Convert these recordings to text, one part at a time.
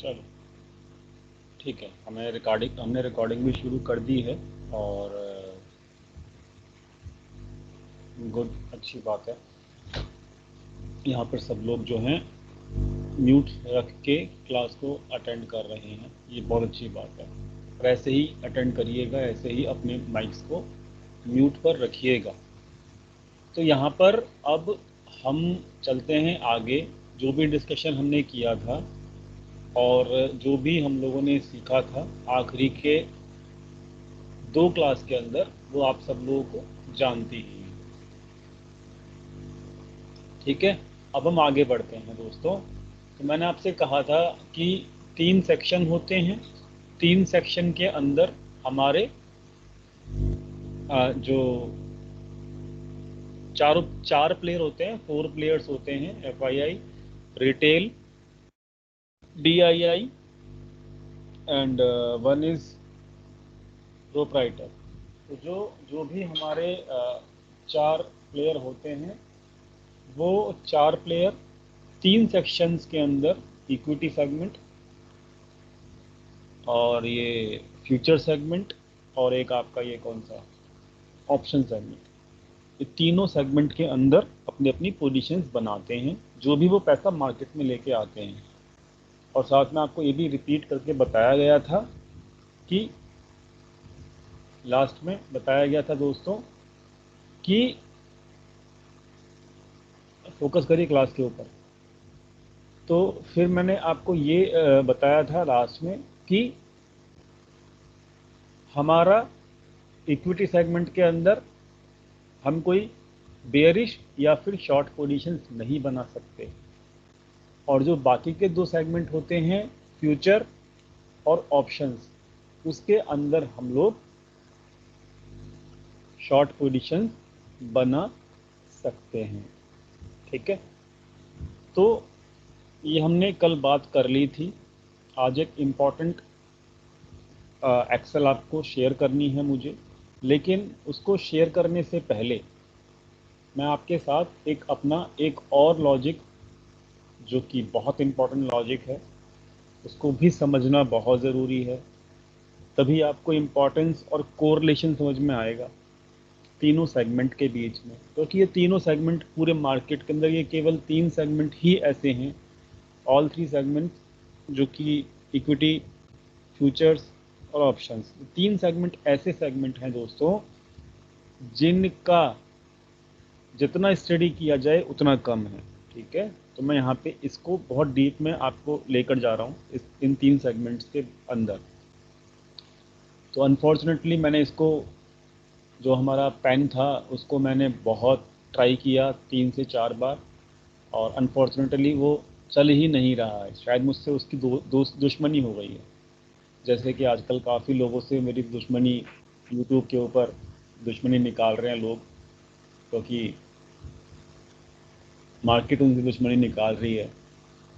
चलो ठीक है, हमने रिकॉर्डिंग भी शुरू कर दी है और गुड, अच्छी बात है। यहाँ पर सब लोग जो हैं म्यूट रख के क्लास को अटेंड कर रहे हैं, ये बहुत अच्छी बात है। और ऐसे ही अटेंड करिएगा, ऐसे ही अपने माइक्स को म्यूट पर रखिएगा। तो यहाँ पर अब हम चलते हैं आगे। जो भी डिस्कशन हमने किया था और जो भी हम लोगों ने सीखा था आखिरी के 2 क्लास के अंदर, वो आप सब लोगों को जानती ही हैं। ठीक है, अब हम आगे बढ़ते हैं दोस्तों। तो मैंने आपसे कहा था कि 3 सेक्शन होते हैं। 3 सेक्शन के अंदर हमारे जो चार प्लेयर होते हैं, 4 प्लेयर्स होते हैं, FII, retail, DII and one is proprietor. तो जो जो भी हमारे 4 प्लेयर होते हैं, वो 4 प्लेयर 3 सेक्शंस के अंदर, इक्विटी सेगमेंट और ये फ्यूचर सेगमेंट और एक आपका ये कौन सा ऑप्शन सेगमेंट, ये तीनों सेगमेंट के अंदर अपनी अपनी पोजीशंस बनाते हैं, जो भी वो पैसा मार्केट में लेके आते हैं। और साथ में आपको ये भी रिपीट करके बताया गया था कि लास्ट में बताया गया था दोस्तों कि फोकस करिए क्लास के ऊपर। तो फिर मैंने आपको ये बताया था लास्ट में कि हमारा इक्विटी सेगमेंट के अंदर हम कोई बेयरिश या फिर शॉर्ट पोजीशंस नहीं बना सकते, और जो बाकी के 2 सेगमेंट होते हैं, फ्यूचर और ऑप्शंस, उसके अंदर हम लोग शॉर्ट पोजीशंस बना सकते हैं। ठीक है, तो ये हमने कल बात कर ली थी। आज एक इम्पॉर्टेंट एक्सेल आपको शेयर करनी है मुझे, लेकिन उसको शेयर करने से पहले मैं आपके साथ एक और लॉजिक, जो कि बहुत इम्पॉर्टेंट लॉजिक है, उसको भी समझना बहुत ज़रूरी है। तभी आपको इम्पॉर्टेंस और कोरिलेशन समझ में आएगा तीनों सेगमेंट के बीच में, क्योंकि ये तीनों सेगमेंट पूरे मार्केट के अंदर, ये केवल 3 सेगमेंट ही ऐसे हैं, ऑल 3 सेगमेंट्स, जो कि इक्विटी, फ्यूचर्स और ऑप्शंस, 3 सेगमेंट ऐसे सेगमेंट हैं दोस्तों जिनका जितना स्टडी किया जाए उतना कम है। ठीक है, तो मैं यहाँ पे इसको बहुत डीप में आपको लेकर जा रहा हूँ इन 3 सेगमेंट्स के अंदर। तो अनफॉर्चुनेटली मैंने इसको, जो हमारा पेन था उसको मैंने बहुत ट्राई किया 3 से 4 बार, और अनफॉर्चुनेटली वो चल ही नहीं रहा है। शायद मुझसे उसकी दुश्मनी हो गई है। जैसे कि आजकल काफ़ी लोगों से मेरी दुश्मनी, यूट्यूब के ऊपर दुश्मनी निकाल रहे हैं लोग, क्योंकि मार्केट उनकी दुश्मनी निकाल रही है।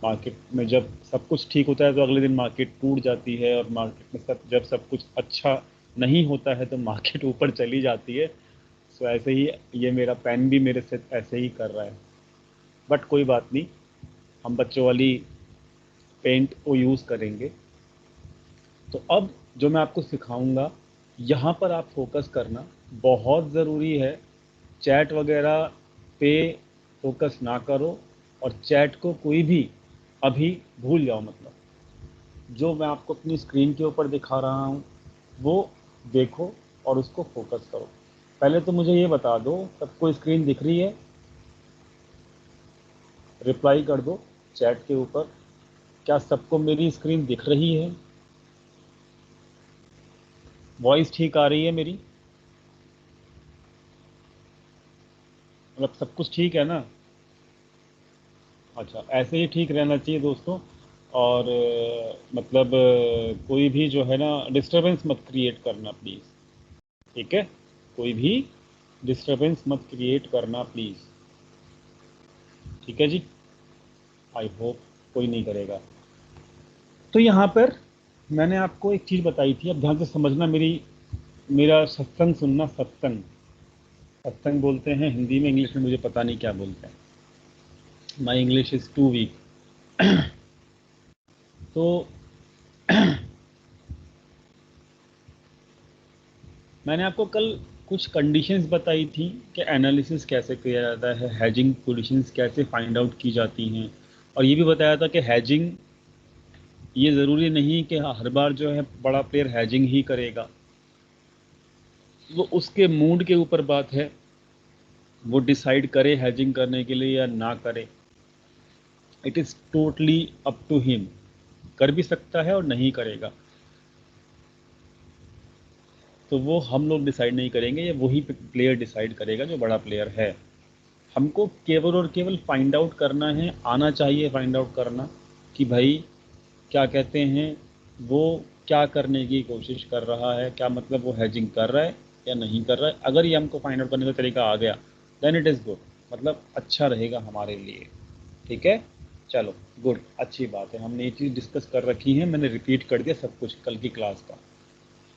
मार्केट में जब सब कुछ ठीक होता है तो अगले दिन मार्केट टूट जाती है, और मार्केट में जब सब कुछ अच्छा नहीं होता है तो मार्केट ऊपर चली जाती है। सो ऐसे ही ये मेरा पेन भी मेरे से ऐसे ही कर रहा है, बट कोई बात नहीं, हम बच्चों वाली पेंट को यूज़ करेंगे। तो अब जो मैं आपको सिखाऊंगा, यहाँ पर आप फोकस करना बहुत ज़रूरी है। चैट वगैरह पे फोकस ना करो, और चैट को कोई भी अभी भूल जाओ। मतलब जो मैं आपको अपनी स्क्रीन के ऊपर दिखा रहा हूँ वो देखो और उसको फोकस करो। पहले तो मुझे ये बता दो, सबको स्क्रीन दिख रही है? रिप्लाई कर दो चैट के ऊपर, क्या सबको मेरी स्क्रीन दिख रही है? वॉइस ठीक आ रही है मेरी? मतलब सब कुछ ठीक है ना? अच्छा, ऐसे ही ठीक रहना चाहिए दोस्तों। और मतलब कोई भी जो है ना, डिस्टरबेंस मत क्रिएट करना प्लीज़। ठीक है, कोई भी डिस्टरबेंस मत क्रिएट करना प्लीज़। ठीक है जी, आई होप कोई नहीं करेगा। तो यहाँ पर मैंने आपको एक चीज़ बताई थी, अब ध्यान से समझना, मेरा सत्संग सुनना। सत्संग सत्संग बोलते हैं हिंदी में, इंग्लिश में मुझे पता नहीं क्या बोलते हैं, my English is too weak. तो मैंने आपको कल कुछ कंडीशंस बताई थी कि एनालिसिस कैसे किया जाता है, हैजिंग पोजीशंस कैसे फाइंड आउट की जाती हैं, और ये भी बताया था कि हैजिंग ये ज़रूरी नहीं कि हर बार जो है बड़ा प्लेयर हैजिंग ही करेगा, वो उसके मूड के ऊपर बात है, वो डिसाइड करे हैजिंग करने के लिए या ना करे। It is totally up to him, कर भी सकता है और नहीं करेगा, तो वो हम लोग डिसाइड नहीं करेंगे, ये वही प्लेयर डिसाइड करेगा जो बड़ा प्लेयर है। हमको केवल और केवल फाइंड आउट करना है, आना चाहिए फाइंड आउट करना कि भाई क्या कहते हैं, वो क्या करने की कोशिश कर रहा है, क्या मतलब वो हैजिंग कर रहा है या नहीं कर रहा है। अगर ये हमको फाइंड आउट करने का तरीका आ गया देन इट इज़ गुड, मतलब अच्छा रहेगा हमारे लिए। ठीक है, चलो गुड, अच्छी बात है, हमने ये चीज़ डिस्कस कर रखी है, मैंने रिपीट कर दिया सब कुछ कल की क्लास का।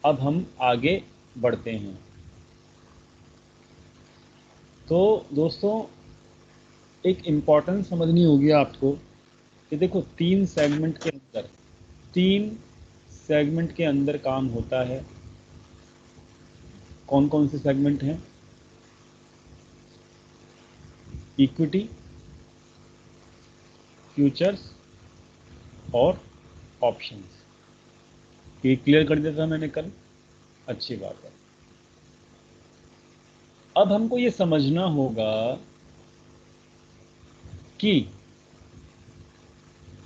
अब हम आगे बढ़ते हैं। तो दोस्तों, एक इम्पॉर्टेंस समझनी होगी आपको कि देखो, तीन सेगमेंट के अंदर काम होता है। कौन कौन से सेगमेंट हैं? इक्विटी, फ्यूचर्स और ऑप्शंस। ये क्लियर कर दिया था मैंने कल, अच्छी बात है। अब हमको ये समझना होगा कि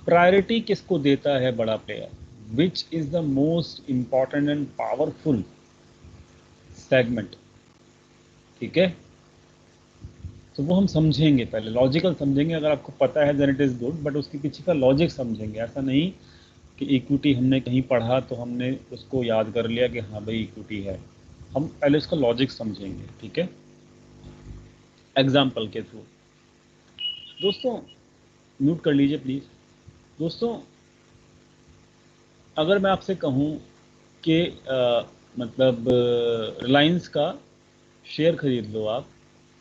प्रायोरिटी किसको देता है बड़ा player, which is the most important and powerful segment. ठीक है, तो वो हम समझेंगे, पहले लॉजिकल समझेंगे। अगर आपको पता है then it is good, but उसके पीछे का लॉजिक समझेंगे। ऐसा नहीं कि इक्विटी हमने कहीं पढ़ा तो हमने उसको याद कर लिया कि हाँ भाई इक्विटी है, हम पहले उसका लॉजिक समझेंगे। ठीक है, एग्जाम्पल के थ्रू। दोस्तों, म्यूट कर लीजिए प्लीज़। दोस्तों, अगर मैं आपसे कहूँ कि मतलब रिलायंस का शेयर खरीद लो आप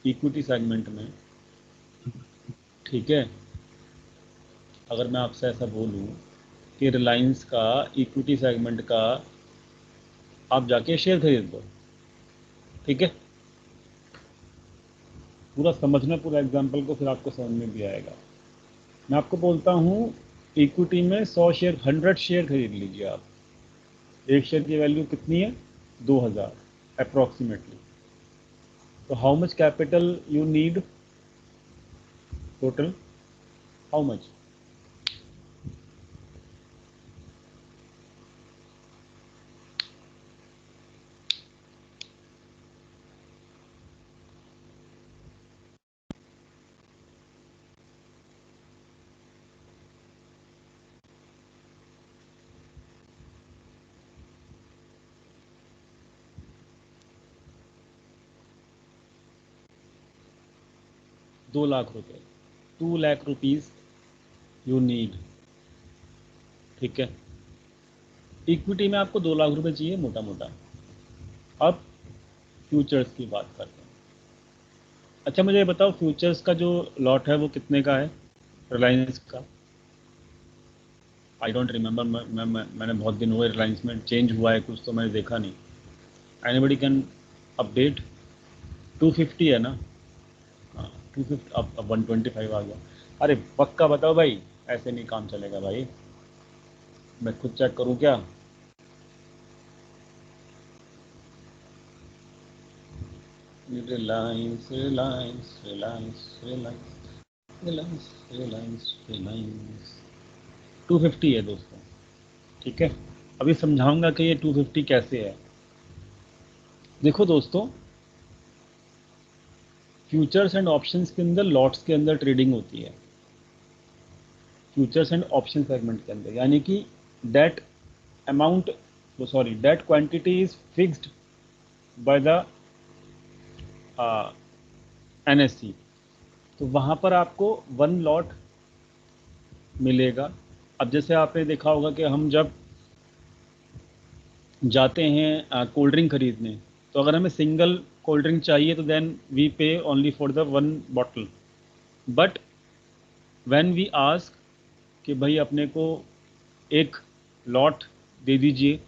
इक्विटी सेगमेंट में, ठीक है, अगर मैं आपसे ऐसा बोलूँ कि रिलायंस का इक्विटी सेगमेंट का आप जाके शेयर खरीद लो, ठीक है, पूरा समझना पूरा एग्जाम्पल को, फिर आपको समझ में भी आएगा। मैं आपको बोलता हूँ इक्विटी में 100 शेयर, 100 शेयर खरीद लीजिए आप। एक शेयर की वैल्यू कितनी है? 2000 अप्रॉक्सीमेटली। तो how much capital you need total? How much? ₹2 lakh, 2 lakh rupees you need. ठीक है, इक्विटी में आपको 2 लाख रुपए चाहिए मोटा मोटा। अब फ्यूचर्स की बात करते हैं। अच्छा मुझे ये बताओ, फ्यूचर्स का जो लॉट है वो कितने का है रिलायंस का? आई डोंट रिमेंबर, मैंने बहुत दिन हुए, रिलायंस में चेंज हुआ है कुछ तो मैंने देखा नहीं। Anybody can update? 250 है ना? हाँ 250, अब 125 आ गया। अरे पक्का बताओ भाई, ऐसे नहीं काम चलेगा भाई, मैं खुद चेक करूँ क्या? रिलायंस रिलायंस रिलायंस रिलायंस रिलायंस रिलायंस रिलायंस 250 है दोस्तों। ठीक है, अभी समझाऊंगा कि ये 250 कैसे है। देखो दोस्तों, फ्यूचर्स एंड ऑप्शंस के अंदर लॉट्स के अंदर ट्रेडिंग होती है, फ्यूचर्स एंड ऑप्शन सेगमेंट के अंदर, यानी कि that amount, sorry that quantity is fixed by the NSC. तो वहाँ पर आपको 1 लॉट मिलेगा। अब जैसे आपने देखा होगा कि हम जब जाते हैं कोल्ड ड्रिंक खरीदने, तो अगर हमें सिंगल कोल्ड ड्रिंक चाहिए तो then we pay only for the 1 bottle. But when we ask कि भाई अपने को एक लॉट दे दीजिए,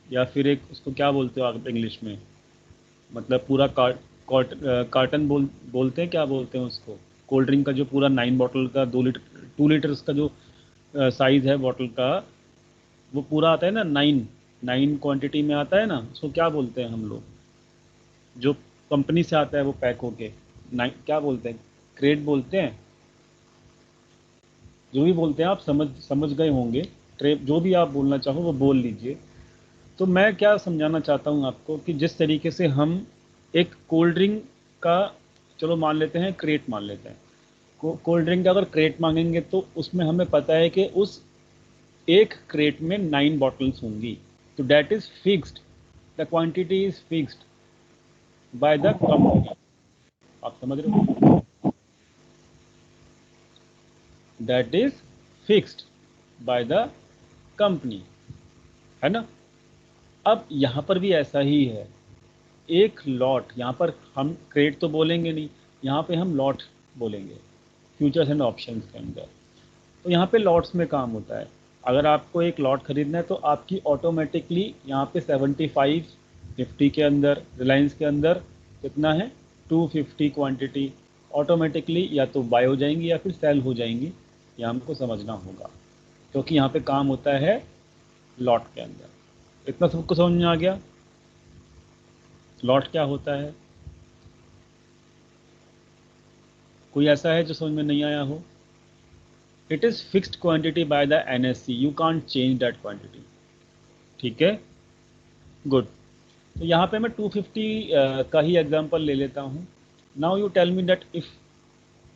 या फिर एक, उसको क्या बोलते हो आप इंग्लिश में, मतलब पूरा कार्टन बोलते हैं, क्या बोलते हैं उसको, कोल्ड ड्रिंक का जो पूरा 9 बॉटल का 2 लीटर का जो साइज है बॉटल का, वो पूरा आता है ना, 9 क्वांटिटी में आता है ना, उसको क्या बोलते हैं हम लोग, जो कंपनी से आता है वो पैक होके, 9 क्या बोलते हैं, क्रेट बोलते हैं, जो भी बोलते हैं, आप समझ गए होंगे, ट्रे, जो भी आप बोलना चाहो वो बोल लीजिए। तो मैं क्या समझाना चाहता हूँ आपको कि जिस तरीके से हम एक कोल्ड ड्रिंक का, चलो मान लेते हैं क्रेट मान लेते हैं, कोल्ड ड्रिंक का अगर क्रेट मांगेंगे तो उसमें हमें पता है कि उस एक क्रेट में 9 बॉटल्स होंगी, तो that is fixed, the quantity is fixed by the company. आप समझ रहे हो, that is fixed by the company, है ना। अब यहां पर भी ऐसा ही है, एक लॉट, यहाँ पर हम क्रेट तो बोलेंगे नहीं, यहाँ पे हम लॉट बोलेंगे फ्यूचर्स एंड ऑप्शंस के अंदर। तो यहाँ पे लॉट्स में काम होता है। अगर आपको एक लॉट खरीदना है तो आपकी ऑटोमेटिकली यहाँ पे 75 50 के अंदर, रिलायंस के अंदर कितना है 250 क्वांटिटी ऑटोमेटिकली या तो बाय हो जाएंगी या फिर सेल हो जाएंगी, ये हमको समझना होगा, क्योंकि यहाँ पे काम होता है लॉट के अंदर। इतना सबको समझ में आ गया लॉट क्या होता है? कोई ऐसा है जो समझ में नहीं आया हो? It is fixed quantity by the NSC, you can't change that quantity. ठीक है, गुड। तो यहाँ पे मैं 250 का ही एग्जांपल ले लेता हूँ। Now you tell me that if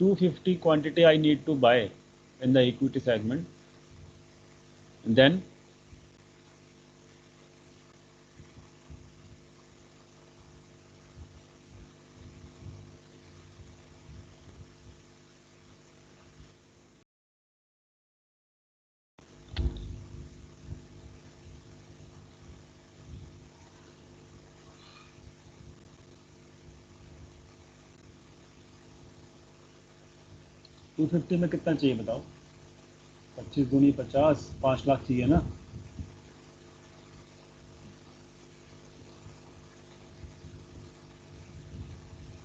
250 quantity I need to buy in the equity segment, then 250 में कितना चाहिए बताओ? 25 दूनी 50, 5 लाख चाहिए ना।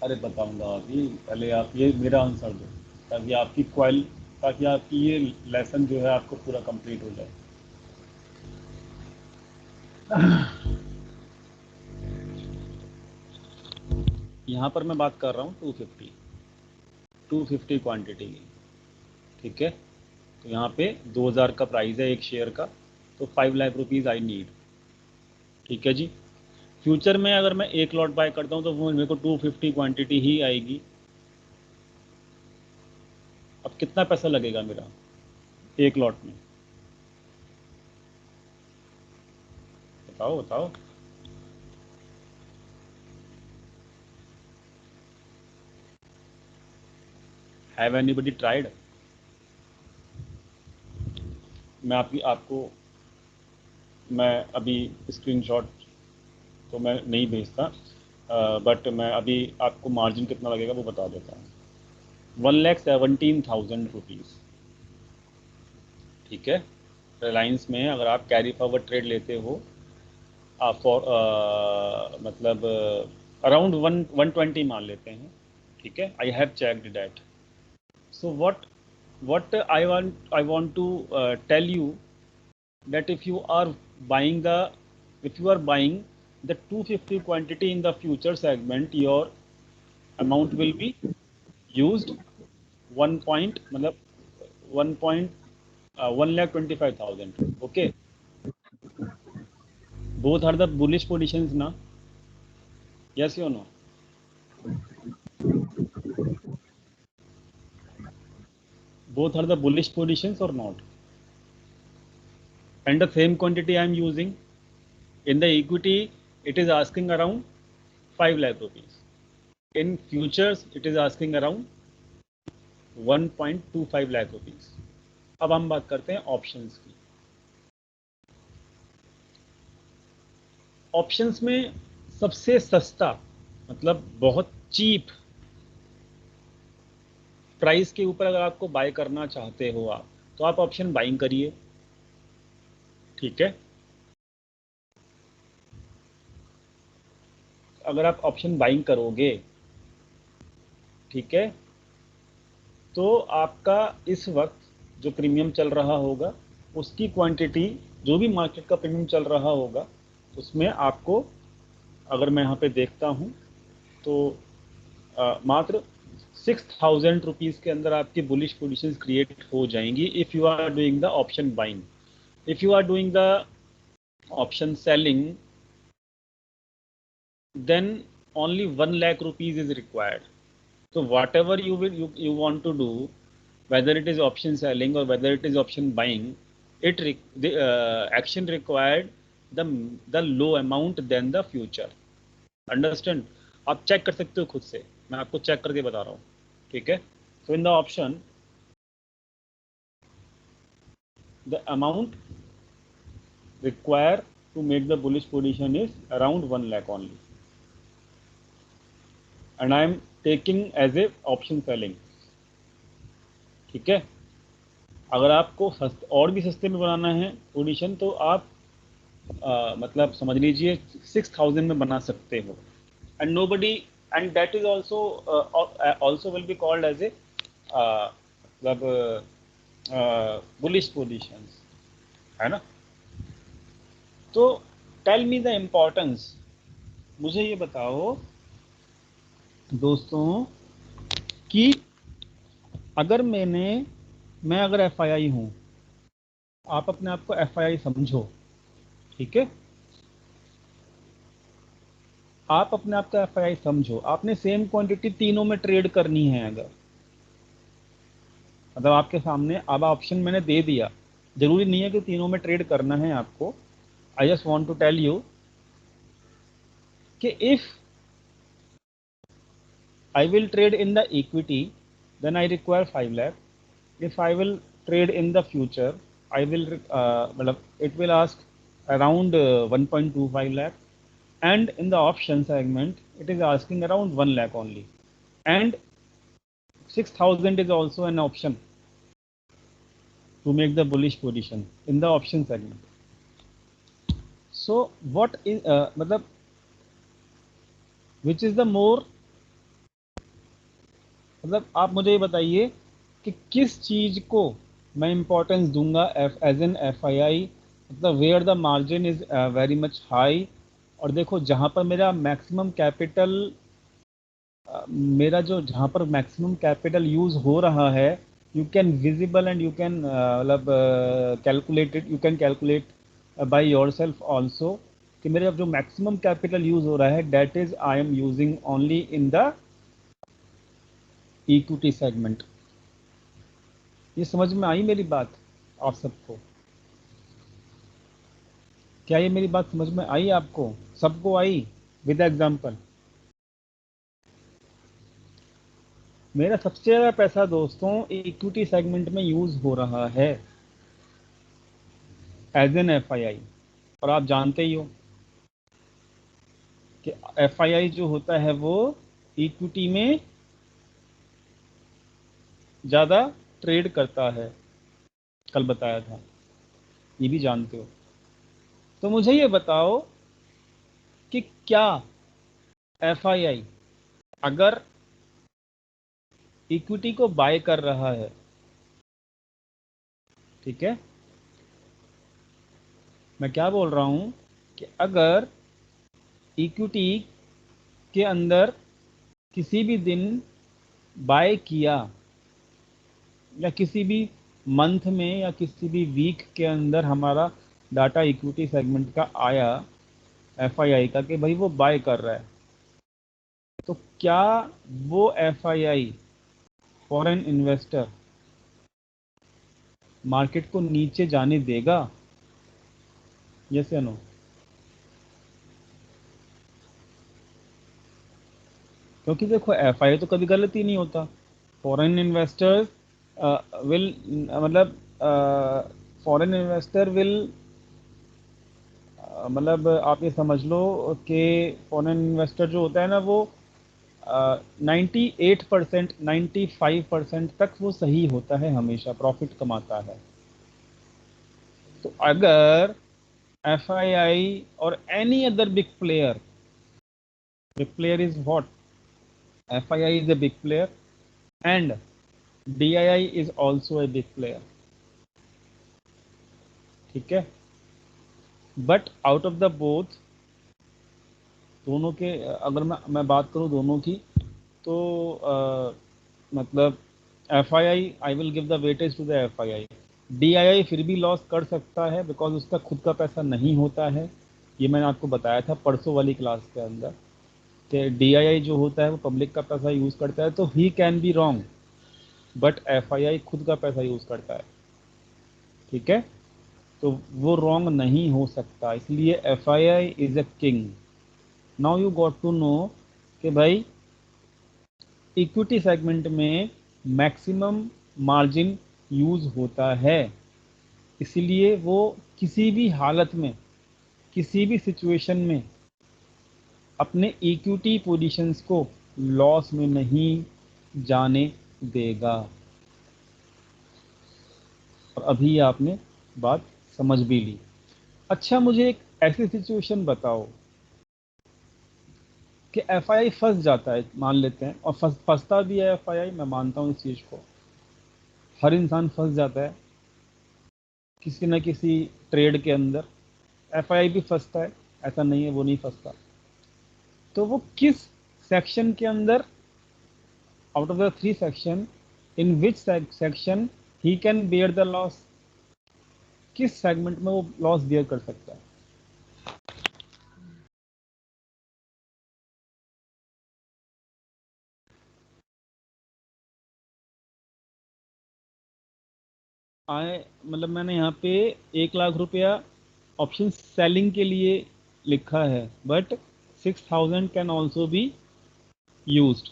अरे बताऊंगा अभी, पहले आप ये मेरा आंसर दो, ताकि आपकी ताकि आपकी ये लेसन जो है आपको पूरा कंप्लीट हो जाए। यहाँ पर मैं बात कर रहा हूँ 250 क्वांटिटी की, ठीक है। तो यहाँ पे 2000 का प्राइस है एक शेयर का, तो 5 लाख रुपीज़ आई नीड, ठीक है जी। फ्यूचर में अगर मैं एक लॉट बाय करता हूँ तो वो मेरे को 250 क्वांटिटी ही आएगी। अब कितना पैसा लगेगा मेरा एक लॉट में, बताओ बताओ। Have anybody tried? मैं आपको मैं अभी स्क्रीनशॉट तो मैं नहीं भेजता, बट मैं अभी आपको मार्जिन कितना लगेगा वो बता देता हूँ। 1,17,000 रुपीज़, ठीक है। रिलायंस में अगर आप कैरी फॉरवर्ड ट्रेड लेते हो फॉर मतलब अराउंड 120 मान लेते हैं, ठीक है। I have checked that. So what I want to tell you that if you are buying the 250 quantity in the future segment, your amount will be used 1 point मतलब 1,25,000, okay. Both are the bullish positions na, yes or no? Both are the bullish positions or not? And the same quantity I am using in the equity, it is asking around 5 lakh rupees. In futures, it is asking around 1.25 lakh rupees. अब हम बात करते हैं options की। Options में सबसे सस्ता, मतलब बहुत चीप प्राइस के ऊपर अगर आपको बाय करना चाहते हो आप, तो आप ऑप्शन बाइंग करिए, ठीक है। अगर आप ऑप्शन बाइंग करोगे, ठीक है, तो आपका इस वक्त जो प्रीमियम चल रहा होगा उसकी क्वांटिटी, जो भी मार्केट का प्रीमियम चल रहा होगा उसमें आपको, अगर मैं यहाँ पे देखता हूँ तो मात्र 6,000 रुपीज़ के अंदर आपकी बुलिश पोजीशंस क्रिएट हो जाएंगी if you are doing the option buying. If you are doing the option selling, then only 1 lakh rupees is required. So whatever you want to do, whether it is option selling or whether it is option buying, the action required the low amount than the future. Understand? आप check कर सकते हो खुद से, मैं आपको check करके बता रहा हूँ, ठीक है. So in the option, the amount required to make the bullish position is around 1 lakh only, and I am taking as a option selling. ठीक है. अगर आपको और भी सस्ते में बनाना है पोजीशन तो आप मतलब समझ लीजिए 6,000 में बना सकते हो. And nobody, and that is also will be called as a मतलब बुलिश पोजीशंस, है ना. तो टेल मी द इम्पोर्टेंस, मुझे ये बताओ दोस्तों कि अगर मैं अगर एफआईआई हूं, आप अपने आप को एफआईआई समझो, ठीक है, आप अपने आप का एफआईआई समझो. आपने सेम क्वांटिटी तीनों में ट्रेड करनी है. अगर मतलब आपके सामने अब ऑप्शन मैंने दे दिया, जरूरी नहीं है कि तीनों में ट्रेड करना है आपको. I just want to tell you कि if I will trade in the equity then I require 5 lakh. If I will trade in the future I will मतलब it will ask around 1.25 lakh, and in the option segment it is asking around 1 lakh only, and 6,000 is also an option to make the bullish position in the option segment. So what is मतलब which is the more, मतलब आप मुझे ये बताइए कि किस चीज को मैं इंपॉर्टेंस दूंगा एज एन एफआईआई, मतलब where the margin is very much high. और देखो जहां पर मेरा मैक्सिमम कैपिटल, मेरा जो जहां पर मैक्सिमम कैपिटल यूज हो रहा है, you can visible and you can मतलब calculated, you can calculate by yourself also कि मेरा जो मैक्सिमम कैपिटल यूज हो रहा है that is I am using only in the equity segment. ये समझ में आई मेरी बात आप सबको? क्या ये मेरी बात समझ में आई आपको सबको? आई विद एग्जांपल. मेरा सबसे ज़्यादा पैसा दोस्तों इक्विटी सेगमेंट में यूज़ हो रहा है एज एन एफआईआई. और आप जानते ही हो कि एफआईआई जो होता है वो इक्विटी में ज़्यादा ट्रेड करता है, कल बताया था, ये भी जानते हो. तो मुझे ये बताओ कि क्या एफआईआई अगर इक्विटी को बाय कर रहा है, ठीक है, मैं क्या बोल रहा हूं कि अगर इक्विटी के अंदर किसी भी दिन बाय किया या किसी भी मंथ में या किसी भी वीक के अंदर हमारा डाटा इक्विटी सेगमेंट का आया एफआईआई का कि भाई वो बाय कर रहा है, तो क्या वो एफआईआई फॉरेन इन्वेस्टर मार्केट को नीचे जाने देगा? यस या नो? क्योंकि देखो एफआईआई तो कभी गलत ही नहीं होता. फॉरेन इन्वेस्टर्स विल मतलब फॉरेन इन्वेस्टर विल मतलब आप ये समझ लो कि फॉरेन इन्वेस्टर जो होता है ना वो 98% 95% तक वो सही होता है, हमेशा प्रॉफिट कमाता है. तो अगर एफआईआई और any other big player Big player is what? FII is a big player and DII is also a big player. ठीक है, but out of the both, दोनों के अगर मैं बात करूं दोनों की, तो मतलब I will give the weightage to the FII. DII फिर भी लॉस कर सकता है बिकॉज उसका खुद का पैसा नहीं होता है. ये मैंने आपको बताया था परसों वाली क्लास के अंदर कि DII जो होता है वो पब्लिक का पैसा यूज़ करता है, तो he can be wrong, but FII खुद का पैसा यूज़ करता है. ठीक है, तो वो रॉन्ग नहीं हो सकता, इसलिए FII is a king. Now you got to know कि भाई इक्विटी सेगमेंट में मैक्सिमम मार्जिन यूज होता है, इसलिए वो किसी भी हालत में, किसी भी सिचुएशन में अपने इक्विटी पोजीशंस को लॉस में नहीं जाने देगा. और अभी आपने बात समझ भी ली. अच्छा, मुझे एक ऐसी सिचुएशन बताओ कि FII फंस जाता है, मान लेते हैं, और फंसता भी है FII, मैं मानता हूँ इस चीज़ को, हर इंसान फंस जाता है किसी न किसी ट्रेड के अंदर. FII भी फंसता है, ऐसा नहीं है वो नहीं फंसता. तो वो किस सेक्शन के अंदर, out of the 3 section, in which section he can bear the loss, किस सेगमेंट में वो लॉस बेयर कर सकता है? आए मतलब मैंने यहाँ पे 1 लाख रुपया ऑप्शन सेलिंग के लिए लिखा है, but 6,000 can also be used.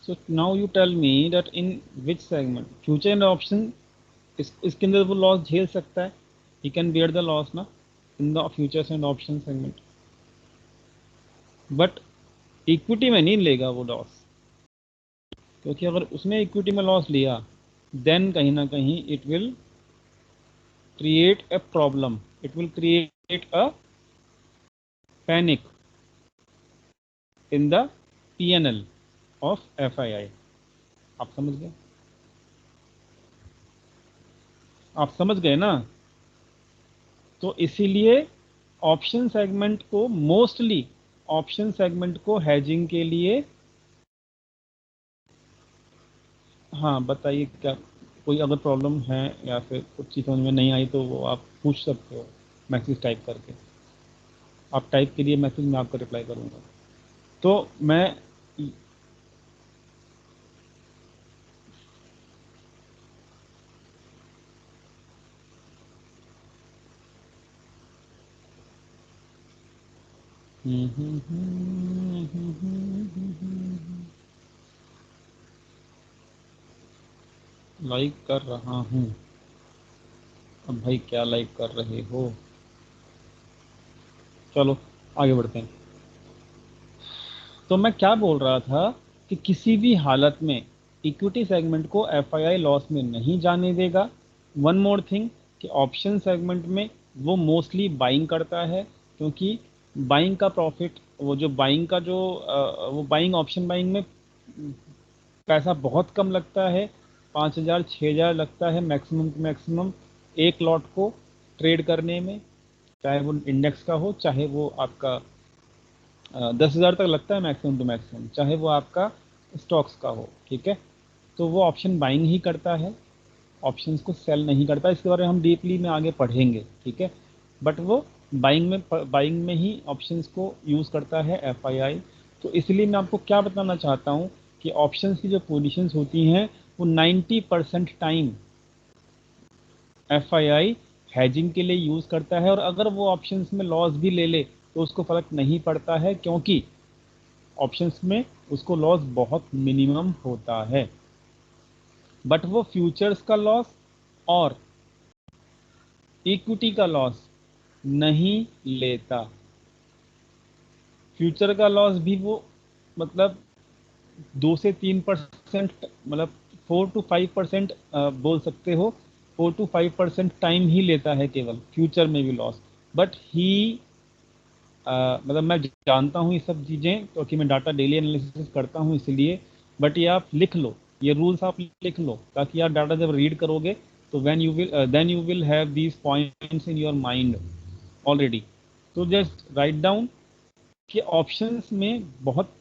So now you tell me that in which segment future and option, इसके अंदर वो लॉस झेल सकता है, he can bear the loss ना in the futures and option segment, but equity में नहीं लेगा वो लॉस, क्योंकि अगर उसने इक्विटी में लॉस लिया देन कहीं ना कहीं it will create a problem, it will create a panic in the PNL of FII. आप समझ गए? आप समझ गए ना? तो इसीलिए ऑप्शन सेगमेंट को, मोस्टली ऑप्शन सेगमेंट को हैजिंग के लिए, हाँ बताइए क्या, कोई अगर प्रॉब्लम है या फिर कुछ चीज़ समझ में नहीं आई तो वो आप पूछ सकते हो मैसेज टाइप करके. आप टाइप के लिए मैसेज, मैं आपको रिप्लाई करूँगा. तो मैं लाइक कर रहा हूँ. अब भाई क्या लाइक कर रहे हो? चलो आगे बढ़ते हैं. तो मैं क्या बोल रहा था कि किसी भी हालत में इक्विटी सेगमेंट को FII लॉस में नहीं जाने देगा. वन मोर थिंग कि ऑप्शन सेगमेंट में वो मोस्टली बाइंग करता है, क्योंकि बाइंग का प्रॉफिट, वो जो बाइंग का जो वो बाइंग, ऑप्शन बाइंग में पैसा बहुत कम लगता है, 5,000 6,000 लगता है मैक्सिमम टू मैक्सिमम एक लॉट को ट्रेड करने में, चाहे वो इंडेक्स का हो, चाहे वो आपका 10,000 तक लगता है मैक्सिमम टू मैक्सिमम, चाहे वो आपका स्टॉक्स का हो. ठीक है, तो वो ऑप्शन बाइंग ही करता है, ऑप्शंस को सेल नहीं करता. इसके बारे में हम डीपली में आगे पढ़ेंगे. ठीक है, बट वो बाइंग में ही ऑप्शंस को यूज़ करता है FII. तो इसलिए मैं आपको क्या बताना चाहता हूँ कि ऑप्शंस की जो पोजीशंस होती हैं वो 90% टाइम FII हैजिंग के लिए यूज़ करता है, और अगर वो ऑप्शंस में लॉस भी ले ले तो उसको फ़र्क नहीं पड़ता है, क्योंकि ऑप्शंस में उसको लॉस बहुत मिनिमम होता है. बट वो फ्यूचर्स का लॉस और इक्विटी का लॉस नहीं लेता. फ्यूचर का लॉस भी वो मतलब 2 से 3%, मतलब 4 to 5% बोल सकते हो 4 to 5% टाइम ही लेता है केवल, फ्यूचर में भी लॉस। बट ही मतलब मैं जानता हूँ ये सब चीज़ें क्योंकि मैं डाटा डेली एनालिसिस करता हूँ इसलिए। बट ये आप लिख लो, ये रूल्स आप लिख लो, ताकि आप डाटा जब रीड करोगे तो then you will have these points in your mind already. तो जस्ट राइट डाउन कि ऑप्शंस में बहुत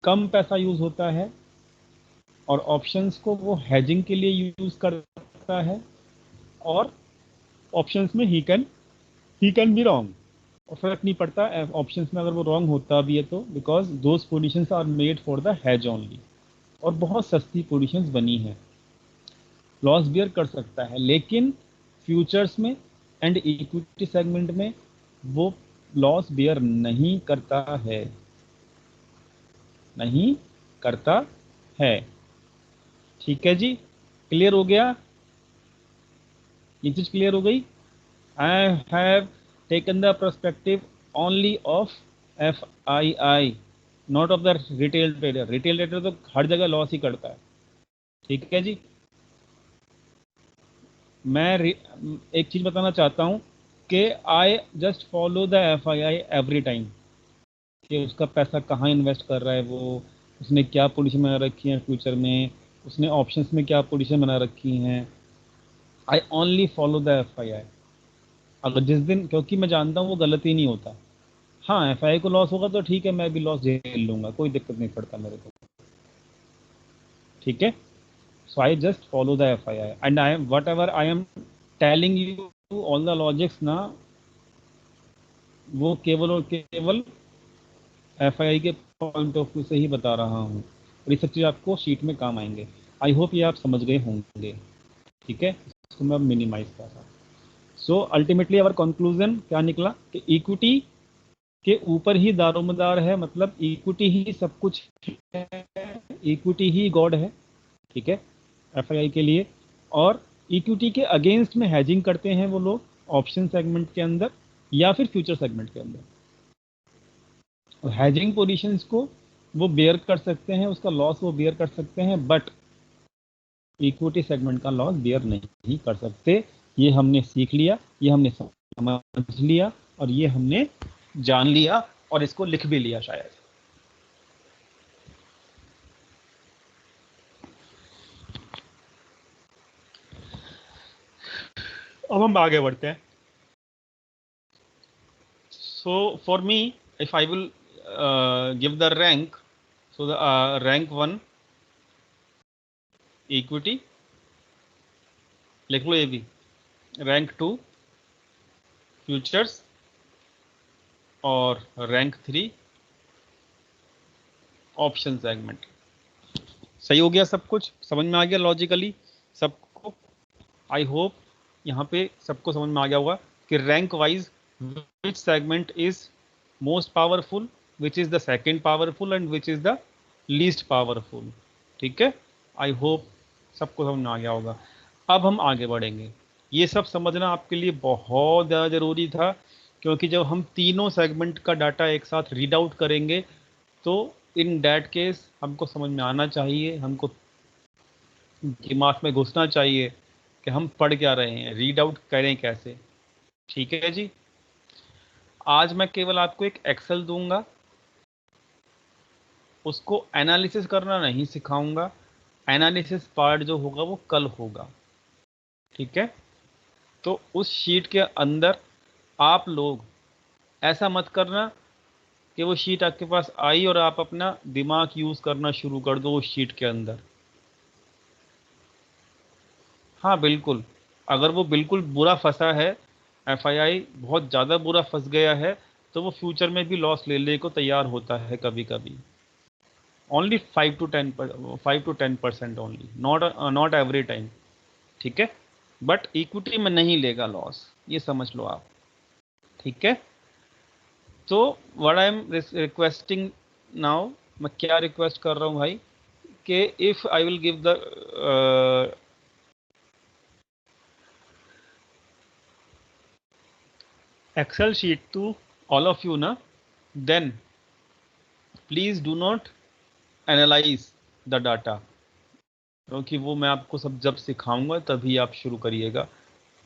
कम पैसा यूज होता है और ऑप्शंस को वो हेजिंग के लिए यूज करता है, और ऑप्शंस में ही कैन बी रॉन्ग, और फर्क नहीं पड़ता ऑप्शंस में अगर वो रॉन्ग होता भी है तो, because those positions are made for the hedge only. और बहुत सस्ती पोजिशंस बनी है, लॉस बियर कर सकता है, लेकिन फ्यूचर्स में एंड इक्विटी सेगमेंट में वो लॉस बियर नहीं करता है, नहीं करता है। ठीक है जी, क्लियर हो गया, ये चीज क्लियर हो गई। I have taken the perspective only of FII, not of the retail trader. Retail trader तो हर जगह लॉस ही करता है। ठीक है जी, मैं एक चीज बताना चाहता हूं कि आई just follow the FII every time, कि उसका पैसा कहाँ इन्वेस्ट कर रहा है वो, उसने क्या पोजीशन बना रखी है फ्यूचर में, उसने ऑप्शंस में क्या पोजीशन बना रखी हैं। I only follow the FII। अगर जिस दिन, क्योंकि मैं जानता हूँ वो गलती नहीं होता। हाँ, FII को लॉस होगा तो ठीक है, मैं भी लॉस झेल लूंगा, कोई दिक्कत नहीं पड़ता मेरे को। ठीक है, so I just follow the FII and I am whatever I am telling you all the logics ना, वो केवल और केवल FII के पॉइंट ऑफ व्यू से ही बता रहा हूँ, और ये सब चीज़ आपको शीट में काम आएंगे। आई होप ये आप समझ गए होंगे। ठीक है, इसको मैं मिनिमाइज कर रहा हूँ। सो अल्टीमेटली अवर कंक्लूजन क्या निकला कि इक्विटी के ऊपर ही दारोमदार है, मतलब इक्विटी ही सब कुछ है, इक्विटी ही गॉड है। ठीक है, FII के लिए। और इक्विटी के अगेंस्ट में हैजिंग करते हैं वो लोग ऑप्शन सेगमेंट के अंदर या फिर फ्यूचर सेगमेंट के अंदर। हैजिंग पोजीशंस को वो बेयर कर सकते हैं, उसका लॉस वो बेयर कर सकते हैं, बट इक्विटी सेगमेंट का लॉस बेयर नहीं कर सकते। ये हमने सीख लिया, ये हमने समझ लिया, और ये हमने जान लिया, और इसको लिख भी लिया शायद। अब हम आगे बढ़ते हैं। So for me, if I will give the rank, so the rank 1 equity, लिख लो ये भी। रैंक 2 फ्यूचर्स, और रैंक 3 ऑप्शन सेगमेंट। सही हो गया, सब कुछ समझ में आ गया लॉजिकली सबको। आई होप यहाँ पे सबको समझ में आ गया होगा कि rank wise which segment is most powerful, which is the second powerful, and which is the least powerful. ठीक है, आई होप सबको समझ में आ गया होगा। अब हम आगे बढ़ेंगे। ये सब समझना आपके लिए बहुत ज़्यादा ज़रूरी था, क्योंकि जब हम तीनों सेगमेंट का डाटा एक साथ रीड आउट करेंगे तो इन डैट केस हमको समझ में आना चाहिए, हमको दिमाग में घुसना चाहिए कि हम पढ़ क्या रहे हैं, रीड आउट करें कैसे। ठीक है जी, आज मैं केवल आपको एक एक्सेल दूंगा, उसको एनालिसिस करना नहीं सिखाऊंगा। एनालिसिस पार्ट जो होगा वो कल होगा। ठीक है, तो उस शीट के अंदर आप लोग ऐसा मत करना कि वो शीट आपके पास आई और आप अपना दिमाग यूज करना शुरू कर दो उस शीट के अंदर। हाँ बिल्कुल, अगर वो बिल्कुल बुरा फंसा है, FII बहुत ज़्यादा बुरा फंस गया है, तो वो फ्यूचर में भी लॉस लेने को तैयार होता है कभी कभी। Only 5 to 10% only, not every time. ठीक है, बट इक्विटी में नहीं लेगा लॉस, ये समझ लो आप। ठीक है, तो what I am requesting now, मैं क्या रिक्वेस्ट कर रहा हूँ भाई, कि if I will give the Excel sheet to all of you na, then please do not analyze the data. क्योंकि वो मैं आपको सब जब सिखाऊंगा तभी आप शुरू करिएगा।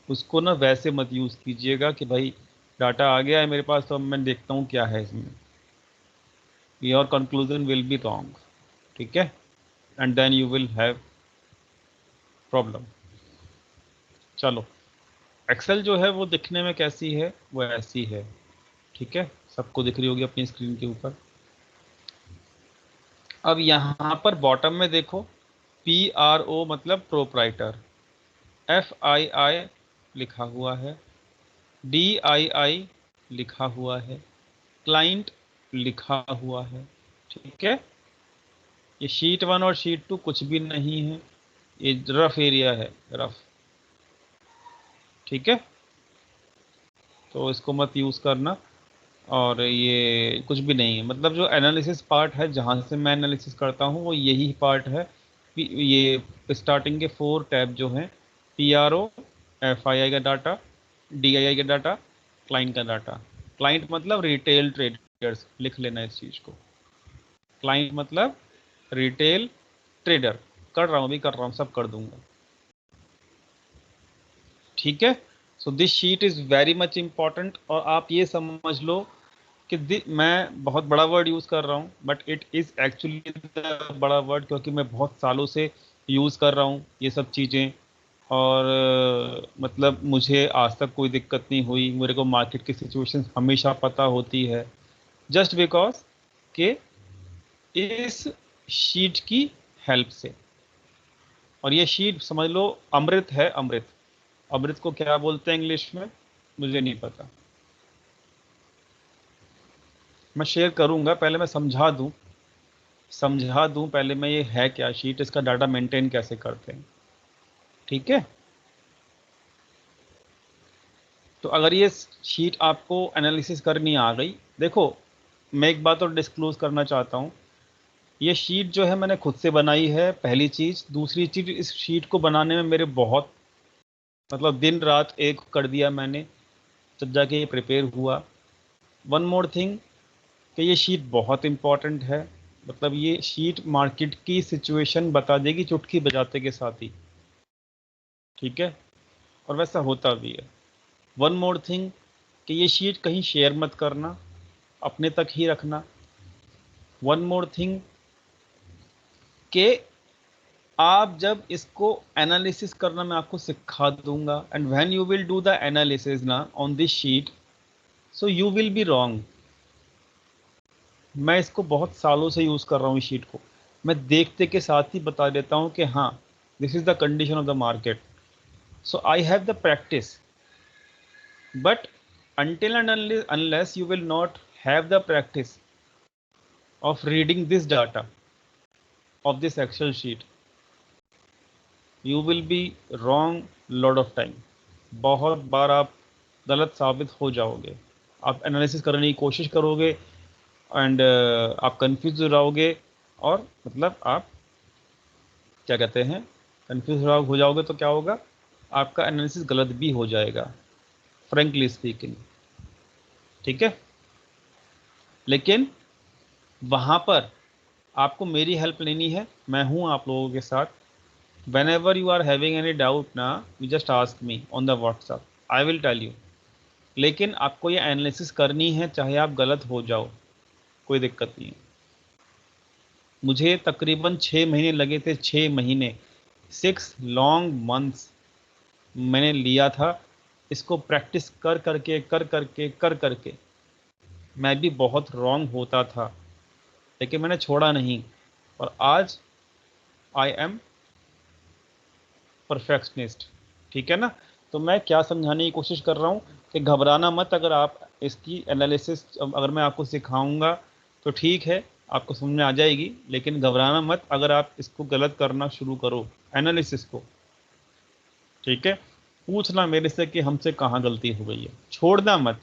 उसको ना वैसे मत यूज़ कीजिएगा कि भाई डाटा आ गया है मेरे पास तो अब मैं देखता हूँ क्या है इसमें। Your conclusion will be wrong, ठीक है, and then you will have problem. चलो, एक्सेल जो है वो दिखने में कैसी है, वो ऐसी है, ठीक है, सबको दिख रही होगी अपनी स्क्रीन के ऊपर। अब यहाँ पर बॉटम में देखो, PRO मतलब प्रोप्राइटर, FII लिखा हुआ है, DII लिखा हुआ है, क्लाइंट लिखा हुआ है, ठीक है। ये शीट 1 और शीट 2 कुछ भी नहीं है, ये रफ एरिया है, रफ, ठीक है, तो इसको मत यूज़ करना। और ये कुछ भी नहीं है, मतलब जो एनालिसिस पार्ट है जहाँ से मैं एनालिसिस करता हूँ वो यही पार्ट है। ये स्टार्टिंग के 4 टैब जो हैं, PRO, FII का डाटा, DII का डाटा, क्लाइंट का डाटा। क्लाइंट मतलब रिटेल ट्रेडर्स, लिख लेना इस चीज़ को। क्लाइंट मतलब रिटेल ट्रेडर, कर रहा हूँ, अभी कर रहा हूँ, सब कर दूंगा, ठीक है। So this sheet is very much important. और आप ये समझ लो कि मैं बहुत बड़ा वर्ड यूज़ कर रहा हूँ, but it is actually the बड़ा वर्ड, क्योंकि मैं बहुत सालों से यूज़ कर रहा हूँ ये सब चीज़ें। और मतलब मुझे आज तक कोई दिक्कत नहीं हुई, मेरे को मार्केट की सिचुएशन हमेशा पता होती है, जस्ट बिकॉज कि इस शीट की हेल्प से। और ये शीट समझ लो अमृत है, अमृत। अमृत को क्या बोलते हैं इंग्लिश में, मुझे नहीं पता, मैं शेयर करूंगा, पहले मैं समझा दूं पहले मैं, ये है क्या शीट, इसका डाटा मेंटेन कैसे करते हैं, ठीक है। तो अगर ये शीट आपको एनालिसिस करनी आ गई, देखो मैं एक बात और डिस्क्लोज करना चाहता हूँ, ये शीट जो है मैंने खुद से बनाई है, पहली चीज़। दूसरी चीज़, इस शीट को बनाने में मेरे बहुत, मतलब दिन रात एक कर दिया मैंने, जब जाके ये प्रिपेयर हुआ। वन मोर थिंग, कि ये शीट बहुत इंपॉर्टेंट है, मतलब ये शीट मार्केट की सिचुएशन बता देगी चुटकी बजाते के साथ ही, ठीक है, और वैसा होता भी है। वन मोर थिंग, कि ये शीट कहीं शेयर मत करना, अपने तक ही रखना। वन मोर थिंग, कि आप जब इसको एनालिसिस करना मैं आपको सिखा दूंगा, and when you will do the analysis ना on this sheet, so you will be wrong. मैं इसको बहुत सालों से यूज़ कर रहा हूँ इस शीट को, मैं देखते के साथ ही बता देता हूँ कि हाँ, this is the condition of the market, so I have the practice. But until and unless you will not have the practice of reading this data of this Excel sheet, you will be wrong lot of time। बहुत बार आप गलत साबित हो जाओगे, आप analysis करने की कोशिश करोगे एंड आप कंफ्यूज हो जाओगे, और मतलब आप क्या कहते हैं, कंफ्यूज हो जाओगे तो क्या होगा, आपका एनालिसिस गलत भी हो जाएगा, फ्रेंकली स्पीकिंग, ठीक है। लेकिन वहाँ पर आपको मेरी हेल्प लेनी है, मैं हूँ आप लोगों के साथ। whenever you are having any doubt ना, you just ask me on the WhatsApp, I will tell you। लेकिन आपको ये एनालिसिस करनी है, चाहे आप गलत हो जाओ, कोई दिक्कत नहीं है। मुझे तकरीबन 6 महीने लगे थे, 6 महीने, 6 लॉन्ग मंथ्स मैंने लिया था इसको प्रैक्टिस कर करके। मैं भी बहुत रॉन्ग होता था, लेकिन मैंने छोड़ा नहीं, और आज आई एम परफेक्शनिस्ट, ठीक है ना। तो मैं क्या समझाने की कोशिश कर रहा हूँ कि घबराना मत, अगर आप इसकी एनालिसिस अगर मैं आपको सिखाऊंगा तो ठीक है, आपको समझ में आ जाएगी, लेकिन घबराना मत अगर आप इसको गलत करना शुरू करो एनालिसिस को, ठीक है। पूछना मेरे से कि हमसे कहाँ गलती हो गई है, छोड़ना मत,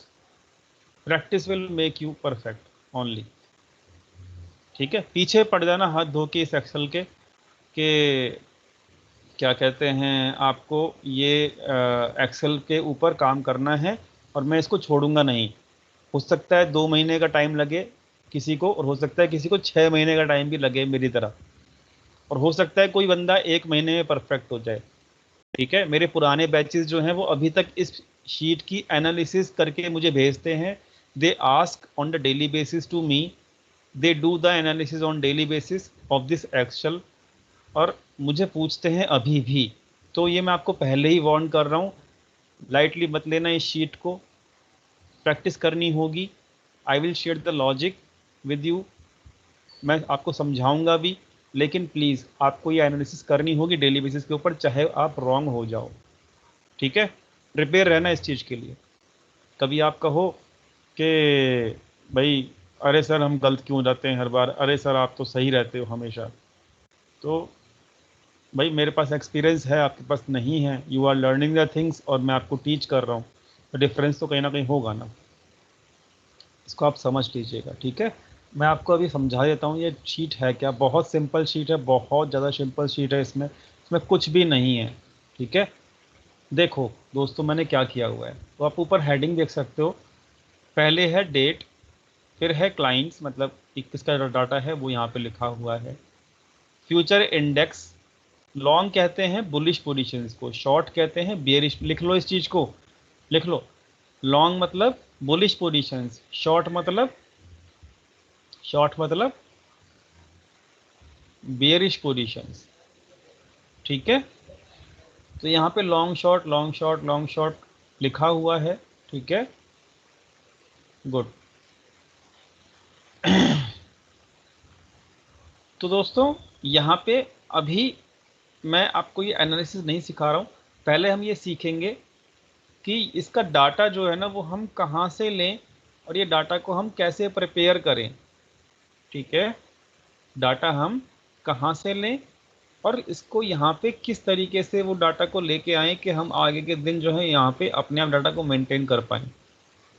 practice will make you perfect only, ठीक है। पीछे पड़ जाना हाथ धो के इस एक्सेल के, कि क्या कहते हैं, आपको ये एक्सेल के ऊपर काम करना है, और मैं इसको छोड़ूंगा नहीं। हो सकता है 2 महीने का टाइम लगे किसी को, और हो सकता है किसी को 6 महीने का टाइम भी लगे मेरी तरह, और हो सकता है कोई बंदा 1 महीने में परफेक्ट हो जाए। ठीक है, मेरे पुराने बैचेस जो हैं वो अभी तक इस शीट की एनालिसिस करके मुझे भेजते हैं। They ask on the daily basis to me, they do the analysis on daily basis of this Excel, और मुझे पूछते हैं अभी भी। तो ये मैं आपको पहले ही वार्न कर रहा हूँ, लाइटली मत लेना इस शीट को, प्रैक्टिस करनी होगी। I will share the logic with you, मैं आपको समझाऊंगा भी, लेकिन प्लीज़ आपको ये एनालिसिस करनी होगी डेली बेसिस के ऊपर, चाहे आप रॉन्ग हो जाओ। ठीक है, प्रिपेयर रहना इस चीज़ के लिए। कभी आप कहो कि भाई अरे सर हम गलत क्यों जाते हैं हर बार, अरे सर आप तो सही रहते हो हमेशा, तो भाई मेरे पास एक्सपीरियंस है, आपके पास नहीं है। You are learning the things और मैं आपको टीच कर रहा हूँ, तो डिफरेंस तो कहीं ना कहीं होगा ना, इसको आप समझ लीजिएगा। ठीक है, मैं आपको अभी समझा देता हूँ ये शीट है क्या। बहुत सिंपल शीट है, बहुत ज़्यादा सिंपल शीट है, इसमें इसमें कुछ भी नहीं है। ठीक है, देखो दोस्तों मैंने क्या किया हुआ है, तो आप ऊपर हेडिंग देख सकते हो। पहले है डेट, फिर है क्लाइंट्स, मतलब कि किसका डाटा है वो यहाँ पे लिखा हुआ है। फ्यूचर इंडेक्स, लॉन्ग कहते हैं बुलिश पोजीशंस को, शॉर्ट कहते हैं बेयरिश। लिख लो इस चीज़ को, लिख लो। लॉन्ग मतलब बुलिश पोजीशंस, शॉर्ट मतलब बेयरिश पोजीशंस। ठीक है, तो यहाँ पे long short long short long short लिखा हुआ है। ठीक है, गुड। तो दोस्तों यहाँ पे अभी मैं आपको ये एनालिसिस नहीं सिखा रहा हूँ, पहले हम ये सीखेंगे कि इसका डाटा जो है ना वो हम कहाँ से लें और ये डाटा को हम कैसे प्रिपेयर करें। ठीक है, डाटा हम कहाँ से लें और इसको यहाँ पे किस तरीके से वो डाटा को लेके आएँ कि हम आगे के दिन जो है यहाँ पे अपने आप डाटा को मेंटेन कर पाएँ।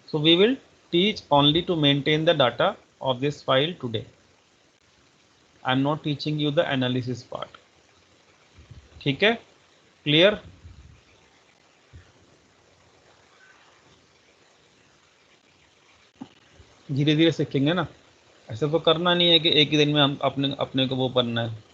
So we will teach only to maintain the data of this file today. I am not teaching you the analysis part. ठीक है, क्लियर। धीरे धीरे सीखेंगे ना, ऐसा तो करना नहीं है कि एक ही दिन में हम अपने अपने को वो बनना है।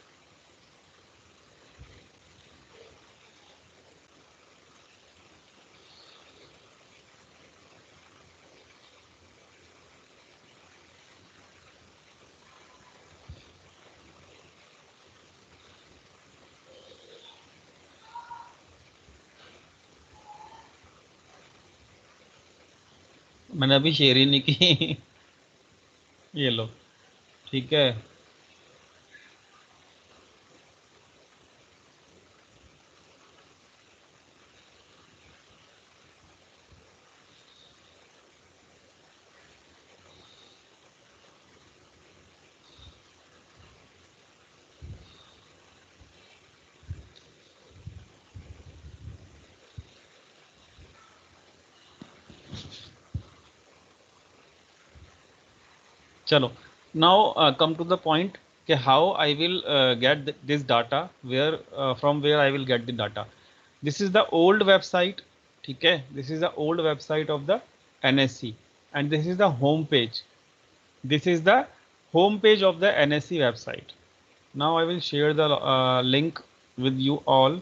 मैंने अभी शेयर ही नहीं की। ये लो, ठीक है। चलो, now come to the point कि how I will get this data, where from where I will get the data. This is the old website. ठीक है, this is the old website of the NSC and this is the home page. This is the home page of the NSC website. Now I will share the link with you all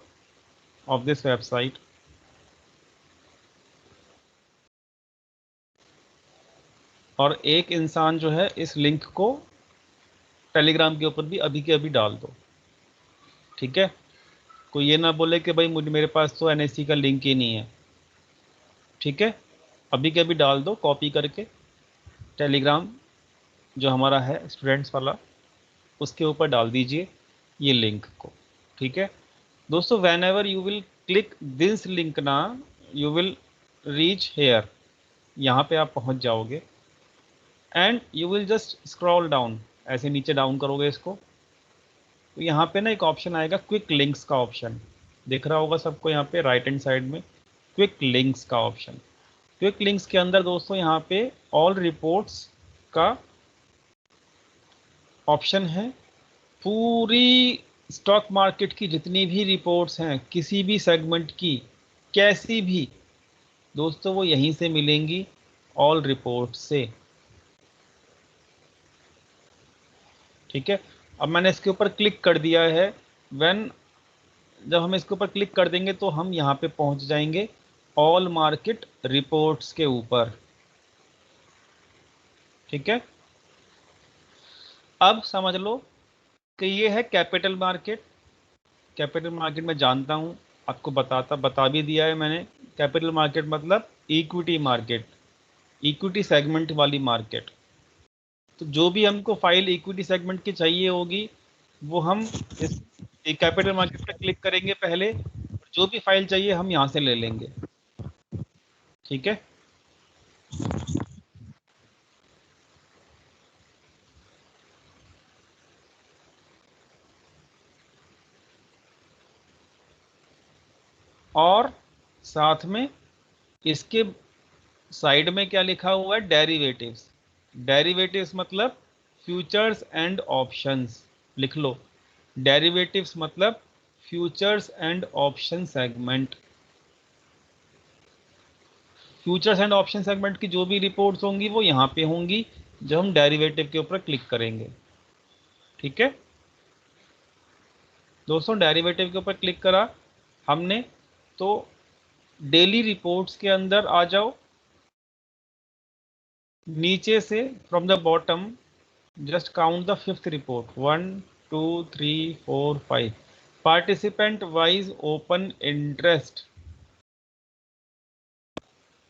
of this website. और एक इंसान जो है इस link को Telegram के ऊपर भी अभी के अभी डाल दो। ठीक है, कोई ये ना बोले कि भाई मुझे मेरे पास तो NSC का लिंक ही नहीं है। ठीक है, अभी के अभी डाल दो कॉपी करके, टेलीग्राम जो हमारा है स्टूडेंट्स वाला, उसके ऊपर डाल दीजिए ये लिंक को। ठीक है दोस्तों, van ever you will click this link ना, यू विल रीच हेयर, यहाँ पे आप पहुँच जाओगे and you will just scroll down. ऐसे नीचे डाउन करोगे इसको, तो यहाँ पे ना एक ऑप्शन आएगा क्विक लिंक्स का ऑप्शन, दिख रहा होगा सबको यहाँ पे राइट हैंड साइड में, क्विक लिंक्स का ऑप्शन। क्विक लिंक्स के अंदर दोस्तों यहाँ पे ऑल रिपोर्ट्स का ऑप्शन है। पूरी स्टॉक मार्केट की जितनी भी रिपोर्ट्स हैं किसी भी सेगमेंट की, कैसी भी, दोस्तों वो यहीं से मिलेंगी, ऑल रिपोर्ट से। ठीक है, अब मैंने इसके ऊपर क्लिक कर दिया है। जब हम इसके ऊपर क्लिक कर देंगे तो हम यहाँ पे पहुंच जाएंगे ऑल मार्केट रिपोर्ट्स के ऊपर। ठीक है, अब समझ लो कि ये है कैपिटल मार्केट। कैपिटल मार्केट में जानता हूँ, आपको बता भी दिया है मैंने। कैपिटल मार्केट मतलब इक्विटी मार्केट, इक्विटी सेगमेंट वाली मार्केट। तो जो भी हमको फाइल इक्विटी सेगमेंट की चाहिए होगी वो हम इस कैपिटल मार्केट पर क्लिक करेंगे पहले, जो भी फाइल चाहिए हम यहाँ से ले लेंगे। ठीक है, और साथ में इसके साइड में क्या लिखा हुआ है, डेरिवेटिव्स। डेरिवेटिव्स मतलब फ्यूचर्स एंड ऑप्शंस, लिख लो। डेरिवेटिव्स मतलब futures and option segment. Futures and option segment की जो भी रिपोर्ट्स होंगी वो यहाँ पे होंगी जब हम डेरिवेटिव के ऊपर क्लिक करेंगे। ठीक है दोस्तों, डेरिवेटिव के ऊपर क्लिक करा हमने तो डेली रिपोर्ट्स के अंदर आ जाओ। नीचे से from the bottom just count the fifth report, 1 2 3 4 5। Participant wise open interest,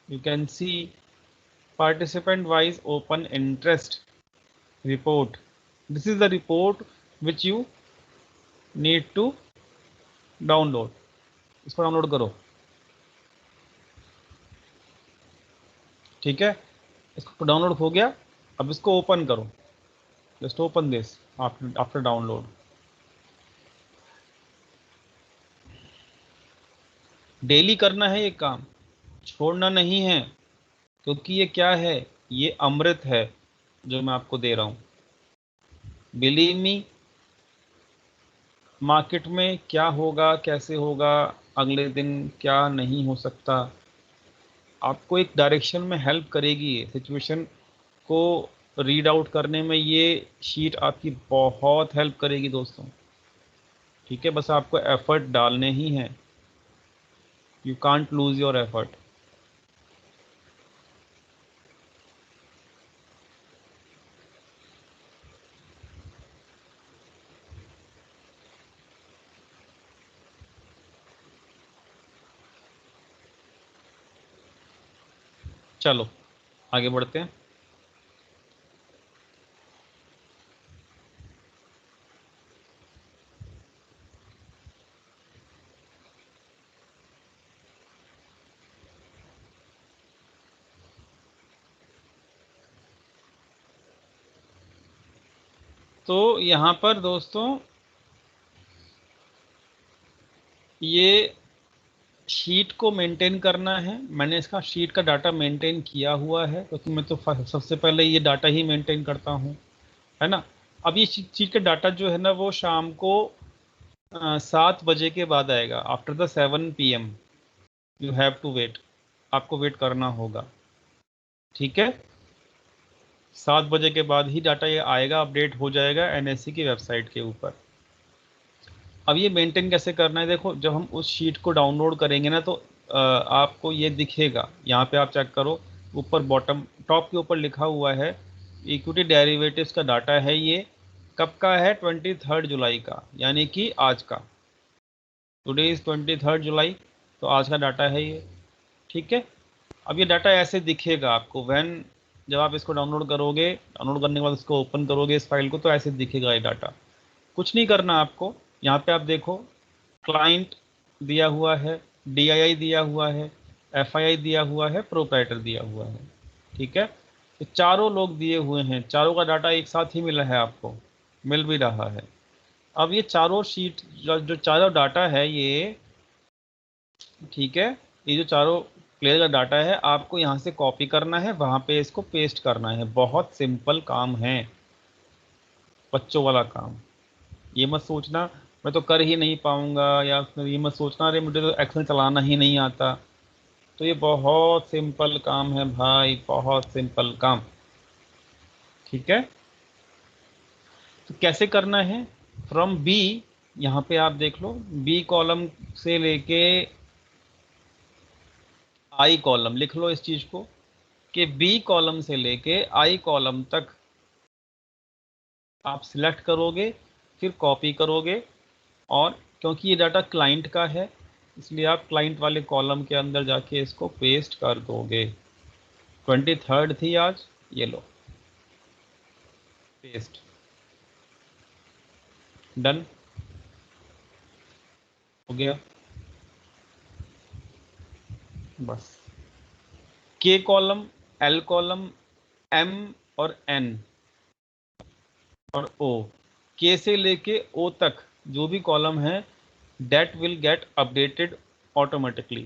you can see participant wise open interest report. This is the report which you need to download. इसको download करो। ठीक है, इसको डाउनलोड हो गया, अब इसको open करो। Just open this after download. Daily करना है ये काम, छोड़ना नहीं है, क्योंकि ये क्या है, ये अमृत है जो मैं आपको दे रहा हूं। बिलीव मी, मार्केट में क्या होगा कैसे होगा अगले दिन क्या नहीं हो सकता, आपको एक डायरेक्शन में हेल्प करेगी। सिचुएशन को रीड आउट करने में ये शीट आपकी बहुत हेल्प करेगी दोस्तों। ठीक है, बस आपको एफर्ट डालने ही हैं। You can't lose your effort. चलो आगे बढ़ते हैं। तो यहाँ पर दोस्तों ये शीट को मेंटेन करना है। मैंने इसका शीट का डाटा मेंटेन किया हुआ है क्योंकि मैं तो सबसे पहले ये डाटा ही मेंटेन करता हूँ, है ना। अब ये शीट का डाटा जो है ना वो शाम को 7 बजे के बाद आएगा। After the 7 PM you have to wait, आपको वेट करना होगा। ठीक है, 7 बजे के बाद ही डाटा ये आएगा, अपडेट हो जाएगा NSE की वेबसाइट के ऊपर। अब ये मेंटेन कैसे करना है, देखो जब हम उस शीट को डाउनलोड करेंगे ना तो आपको ये दिखेगा। यहाँ पे आप चेक करो, ऊपर बॉटम टॉप के ऊपर लिखा हुआ है इक्विटी डेरिवेटिव्स का डाटा है। ये कब का है, 23 जुलाई का, यानी कि आज का। टुडे इज़ 23 जुलाई, तो आज का डाटा है ये। ठीक है, अब ये डाटा ऐसे दिखेगा आपको जब आप इसको डाउनलोड करोगे, डाउनलोड करने के बाद इसको ओपन करोगे इस फाइल को, तो ऐसे दिखेगा ये डाटा। कुछ नहीं करना आपको, यहाँ पे आप देखो क्लाइंट दिया हुआ है, DII दिया हुआ है, FII दिया हुआ है, प्रोप्राइटर दिया हुआ है। ठीक है, तो चारों लोग दिए हुए हैं, चारों का डाटा एक साथ ही मिला है, आपको मिल भी रहा है। अब ये चारों शीट जो चारों डाटा है ये, ठीक है, ये जो चारों प्लेयर का डाटा है आपको यहाँ से कॉपी करना है, वहाँ पे इसको पेस्ट करना है। बहुत सिंपल काम है, बच्चों वाला काम। ये मत सोचना मैं तो कर ही नहीं पाऊंगा, या ये मत सोचना अरे मुझे तो एक्सेल चलाना ही नहीं आता। तो ये बहुत सिंपल काम है भाई, बहुत सिंपल काम। ठीक है, तो कैसे करना है, फ्रॉम बी, यहाँ पे आप देख लो बी कॉलम से लेके आई कॉलम, लिख लो इस चीज को कि बी कॉलम से लेके आई कॉलम तक आप सिलेक्ट करोगे, फिर कॉपी करोगे, और क्योंकि ये डाटा क्लाइंट का है इसलिए आप क्लाइंट वाले कॉलम के अंदर जाके इसको पेस्ट कर दोगे। 23rd थी आज, ये लो पेस्ट, डन हो गया। बस के कॉलम, एल कॉलम, एम और एन और ओ, के से लेके ओ तक जो भी कॉलम है that will get updated automatically,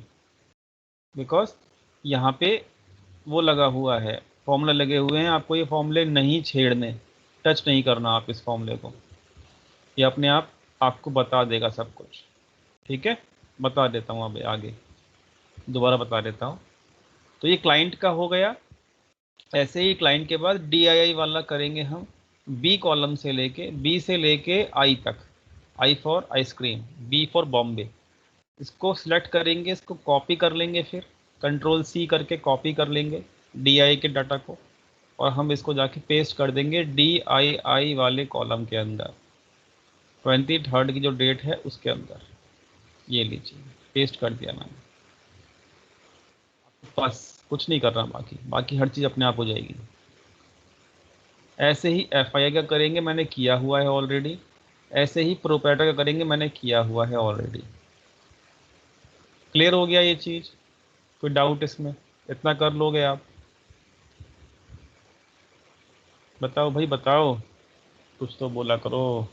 because यहाँ पे वो लगा हुआ है, फॉर्मूला लगे हुए हैं, आपको ये फॉर्मूले नहीं छेड़ने, टच नहीं करना आप इस फॉर्मूले को, ये अपने आप आपको बता देगा सब कुछ। ठीक है, बता देता हूँ अब आगे, दोबारा बता देता हूँ। तो ये क्लाइंट का हो गया। ऐसे ही क्लाइंट के बाद DII वाला करेंगे हम, बी कॉलम से लेके, बी से लेके आई तक, I for ice cream, B for Bombay, इसको सिलेक्ट करेंगे, इसको कॉपी कर लेंगे, फिर कंट्रोल C करके कॉपी कर लेंगे DII के डाटा को, और हम इसको जाके पेस्ट कर देंगे DII वाले कॉलम के अंदर, 23rd की जो डेट है उसके अंदर। ये लीजिए, पेस्ट कर दिया मैंने, बस कुछ नहीं कर रहा, बाकी बाकी हर चीज़ अपने आप हो जाएगी। ऐसे ही FII का करेंगे, मैंने किया हुआ है ऑलरेडी। ऐसे ही प्रोप्राइटर का करेंगे, मैंने किया हुआ है ऑलरेडी। क्लियर हो गया ये चीज़, कोई डाउट इसमें? इतना कर लोगे आप? बताओ भाई बताओ, कुछ तो बोला करो।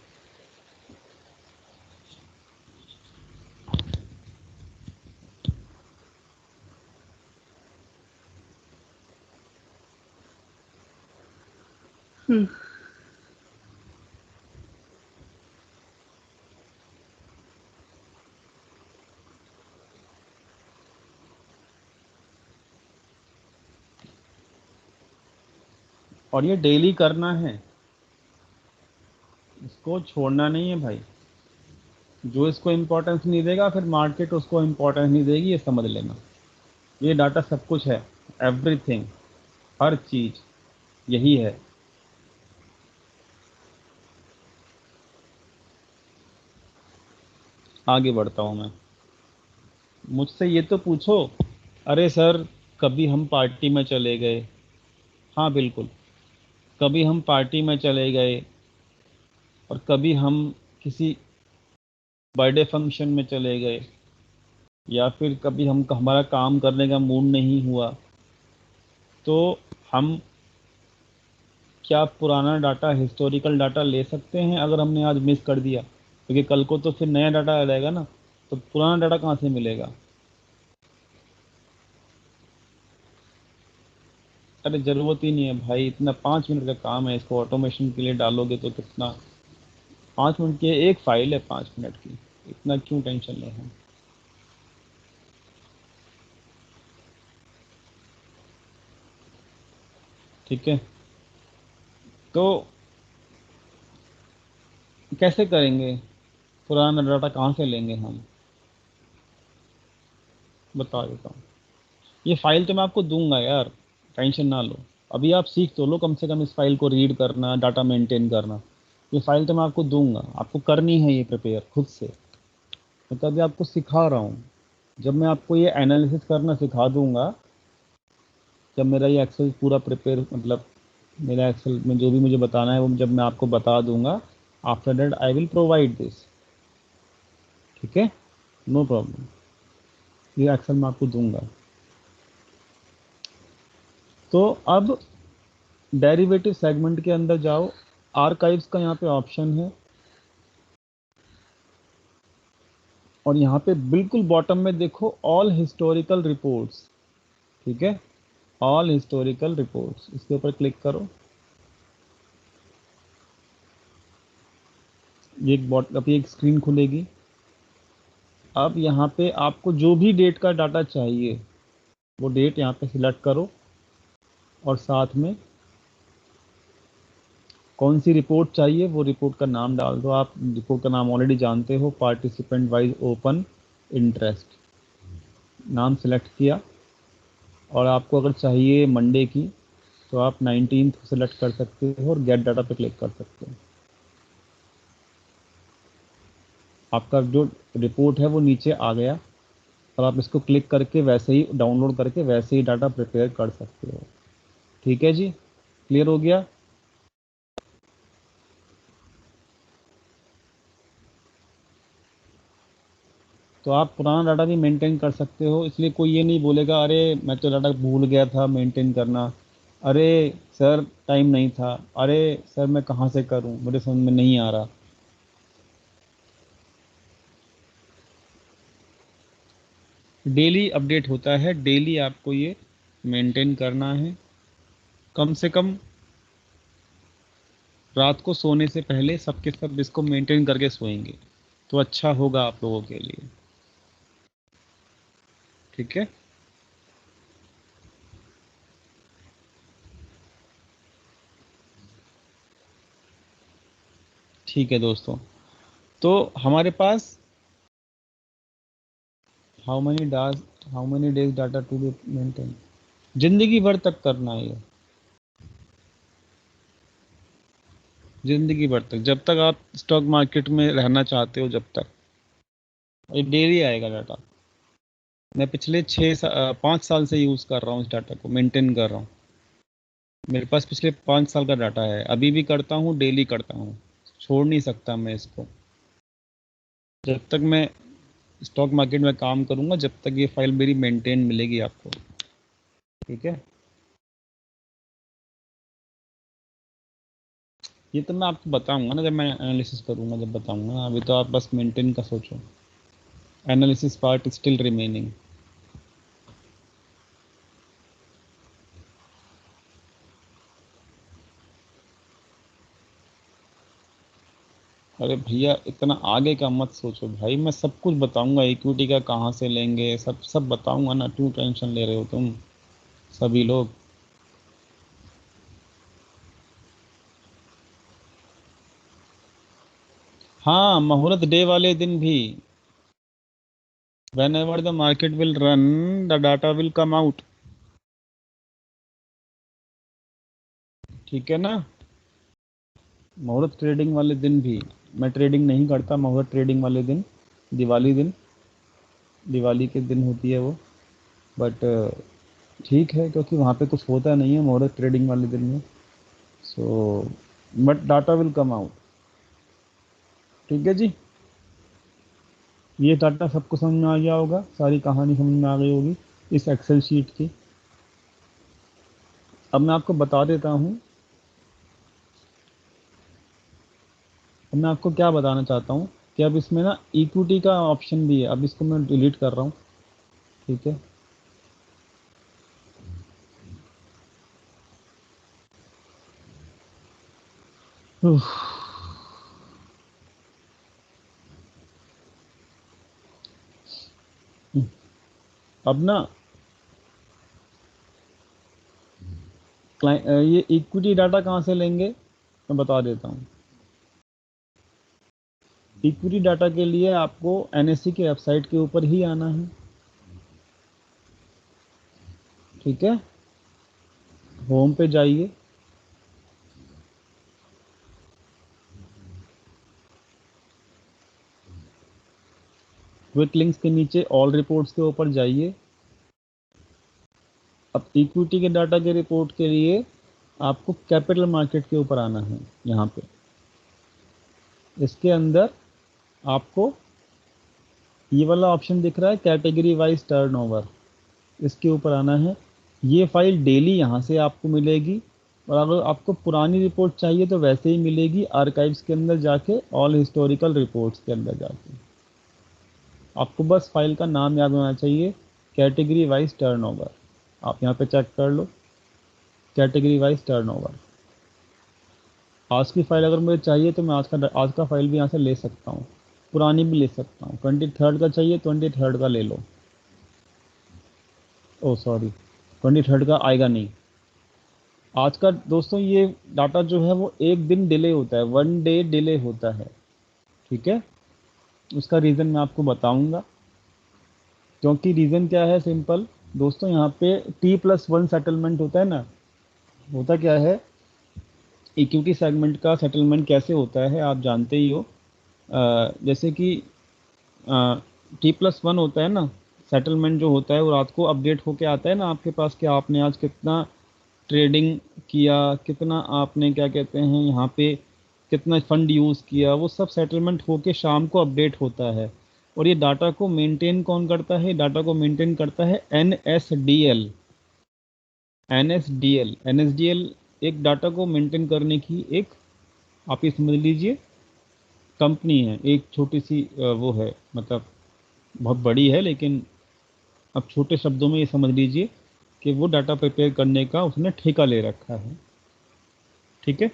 और ये डेली करना है, इसको छोड़ना नहीं है भाई। जो इसको इम्पोर्टेंस नहीं देगा फिर मार्केट उसको इम्पोर्टेंस नहीं देगी, ये समझ लेना। ये डाटा सब कुछ है, एवरीथिंग, हर चीज यही है। आगे बढ़ता हूँ मैं, मुझसे ये तो पूछो, अरे सर कभी हम पार्टी में चले गए, हाँ बिल्कुल, कभी हम पार्टी में चले गए, और कभी हम किसी बर्थडे फंक्शन में चले गए, या फिर कभी हम हमारा काम करने का मूड नहीं हुआ, तो हम क्या पुराना डाटा, हिस्टोरिकल डाटा ले सकते हैं अगर हमने आज मिस कर दिया? क्योंकि कल को तो फिर नया डाटा आ जाएगा ना, तो पुराना डाटा कहाँ से मिलेगा? अरे ज़रूरत ही नहीं है भाई, इतना 5 मिनट का काम है, इसको ऑटोमेशन के लिए डालोगे तो कितना, 5 मिनट की एक फाइल है, 5 मिनट की, इतना क्यों टेंशन ले हम। ठीक है, तो कैसे करेंगे, पुराना डाटा कहाँ से लेंगे हम, बता देता हूँ। ये फाइल तो मैं आपको दूंगा यार, टेंशन ना लो। अभी आप सीख तो लो कम से कम इस फाइल को रीड करना, डाटा मेंटेन करना। ये फाइल तो मैं आपको दूंगा, आपको करनी है ये प्रिपेयर खुद से। मैं तो अभी आपको सिखा रहा हूँ, जब मैं आपको ये एनालिसिस करना सिखा दूंगा, जब मेरा ये एक्सेल पूरा प्रिपेयर, मतलब मेरा एक्सेल में जो भी मुझे बताना है वो जब मैं आपको बता दूंगा, after that I will provide this. ठीक है, नो प्रॉब्लम, ये एक्सेल मैं आपको दूंगा। तो अब डेरिवेटिव सेगमेंट के अंदर जाओ, आर्काइव्स का यहाँ पे ऑप्शन है, और यहाँ पे बिल्कुल बॉटम में देखो ऑल हिस्टोरिकल रिपोर्ट्स। ठीक है, ऑल हिस्टोरिकल रिपोर्ट्स, इसके ऊपर क्लिक करो। ये अभी एक स्क्रीन खुलेगी। अब यहाँ पे आपको जो भी डेट का डाटा चाहिए वो डेट यहाँ पे सिलेक्ट करो, और साथ में कौन सी रिपोर्ट चाहिए वो रिपोर्ट का नाम डाल दो। आप रिपोर्ट का नाम ऑलरेडी जानते हो, पार्टिसिपेंट वाइज ओपन इंटरेस्ट, नाम सेलेक्ट किया। और आपको अगर चाहिए मंडे की तो आप 19 को सेलेक्ट कर सकते हो और गेट डाटा पे क्लिक कर सकते हो। आपका जो रिपोर्ट है वो नीचे आ गया और आप इसको क्लिक करके वैसे ही डाउनलोड करके वैसे ही डाटा प्रिपेयर कर सकते हो। ठीक है जी, क्लियर हो गया। तो आप पुराना डाटा भी मेंटेन कर सकते हो, इसलिए कोई ये नहीं बोलेगा अरे मैं तो डाटा भूल गया था मेंटेन करना, अरे सर टाइम नहीं था, अरे सर मैं कहाँ से करूँ, मेरे समझ में नहीं आ रहा। डेली अपडेट होता है, डेली आपको ये मेंटेन करना है। कम से कम रात को सोने से पहले सबके सब इसको मेंटेन करके सोएंगे तो अच्छा होगा आप लोगों के लिए। ठीक है, ठीक है दोस्तों। तो हमारे पास how many days, how many days data to be maintain, जिंदगी भर तक करना है ये, जिंदगी भर तक, जब तक आप स्टॉक मार्केट में रहना चाहते हो जब तक ये डेली आएगा डाटा। मैं पिछले 5 साल से यूज़ कर रहा हूँ, इस डाटा को मेंटेन कर रहा हूँ। मेरे पास पिछले 5 साल का डाटा है, अभी भी करता हूँ, डेली करता हूँ, छोड़ नहीं सकता मैं इसको। जब तक मैं स्टॉक मार्केट में काम करूँगा जब तक ये फाइल मेरी मेंटेन मिलेगी आपको। ठीक है, ये तो मैं आपको बताऊंगा ना जब मैं एनालिसिस करूंगा, जब बताऊंगा ना, अभी तो आप बस मेंटेन का सोचो। Analysis part still remaining. अरे भैया इतना आगे का मत सोचो भाई, मैं सब कुछ बताऊंगा, इक्विटी का कहाँ से लेंगे, सब सब बताऊंगा ना, क्यों टेंशन ले रहे हो तुम सभी लोग। हाँ, मुहूर्त डे वाले दिन भी, when ever the market will run the data will come out. ठीक है ना, मुहूर्त ट्रेडिंग वाले दिन भी, मैं ट्रेडिंग नहीं करता मुहूर्त ट्रेडिंग वाले दिन, दिवाली दिन, दिवाली के दिन होती है वो, बट ठीक है क्योंकि वहाँ पे कुछ होता नहीं है मुहूर्त ट्रेडिंग वाले दिन में। So but data will come out. ठीक है जी, ये डाटा सबको समझ में आ गया होगा, सारी कहानी समझ में आ गई होगी इस एक्सेल शीट की। अब मैं आपको बता देता हूँ, अब मैं आपको क्या बताना चाहता हूँ कि अब इसमें ना इक्विटी का ऑप्शन भी है, अब इसको मैं डिलीट कर रहा हूँ। ठीक है, उफ, अब ना ये इक्विटी डाटा कहाँ से लेंगे मैं बता देता हूँ। इक्विटी डाटा के लिए आपको एनएससी के वेबसाइट के ऊपर ही आना है। ठीक है, होम पे जाइए, क्विक लिंक्स के नीचे ऑल रिपोर्ट्स के ऊपर जाइए। अब इक्विटी के डाटा के रिपोर्ट के लिए आपको कैपिटल मार्केट के ऊपर आना है। यहाँ पे इसके अंदर आपको ये वाला ऑप्शन दिख रहा है कैटेगरी वाइज टर्नओवर, इसके ऊपर आना है। ये फाइल डेली यहाँ से आपको मिलेगी और अगर आपको पुरानी रिपोर्ट चाहिए तो वैसे ही मिलेगी, आर्काइव्स के अंदर जाके, ऑल हिस्टोरिकल रिपोर्ट्स के अंदर जाके। आपको बस फाइल का नाम याद होना चाहिए, कैटेगरी वाइज टर्नओवर। आप यहाँ पे चेक कर लो, कैटेगरी वाइज टर्नओवर। आज की फाइल अगर मुझे चाहिए तो मैं आज का फाइल भी यहाँ से ले सकता हूँ, पुरानी भी ले सकता हूँ। 23rd का चाहिए 23rd का ले लो। ओ सॉरी, 23rd का आएगा नहीं, आज का दोस्तों ये डाटा जो है वो एक दिन डिले होता है, 1 डे डिले होता है। ठीक है, उसका रीज़न मैं आपको बताऊंगा। क्योंकि रीज़न क्या है, सिंपल दोस्तों, यहाँ पे T+1 सेटलमेंट होता है ना। होता क्या है, इक्विटी सेगमेंट का सेटलमेंट कैसे होता है आप जानते ही हो। जैसे कि T+1 होता है ना, सेटलमेंट जो होता है वो रात को अपडेट होके आता है ना आपके पास कि आपने आज कितना ट्रेडिंग किया, कितना आपने क्या कहते हैं यहाँ पे कितना फंड यूज़ किया, वो सब सेटलमेंट होके शाम को अपडेट होता है। और ये डाटा को मेंटेन कौन करता है, डाटा को मेंटेन करता है NSDL। NSDL एक डाटा को मेंटेन करने की एक, आप ये समझ लीजिए, कंपनी है, एक छोटी सी वो है, मतलब बहुत बड़ी है, लेकिन अब छोटे शब्दों में ये समझ लीजिए कि वो डाटा प्रिपेयर करने का उसने ठेका ले रखा है। ठीक है,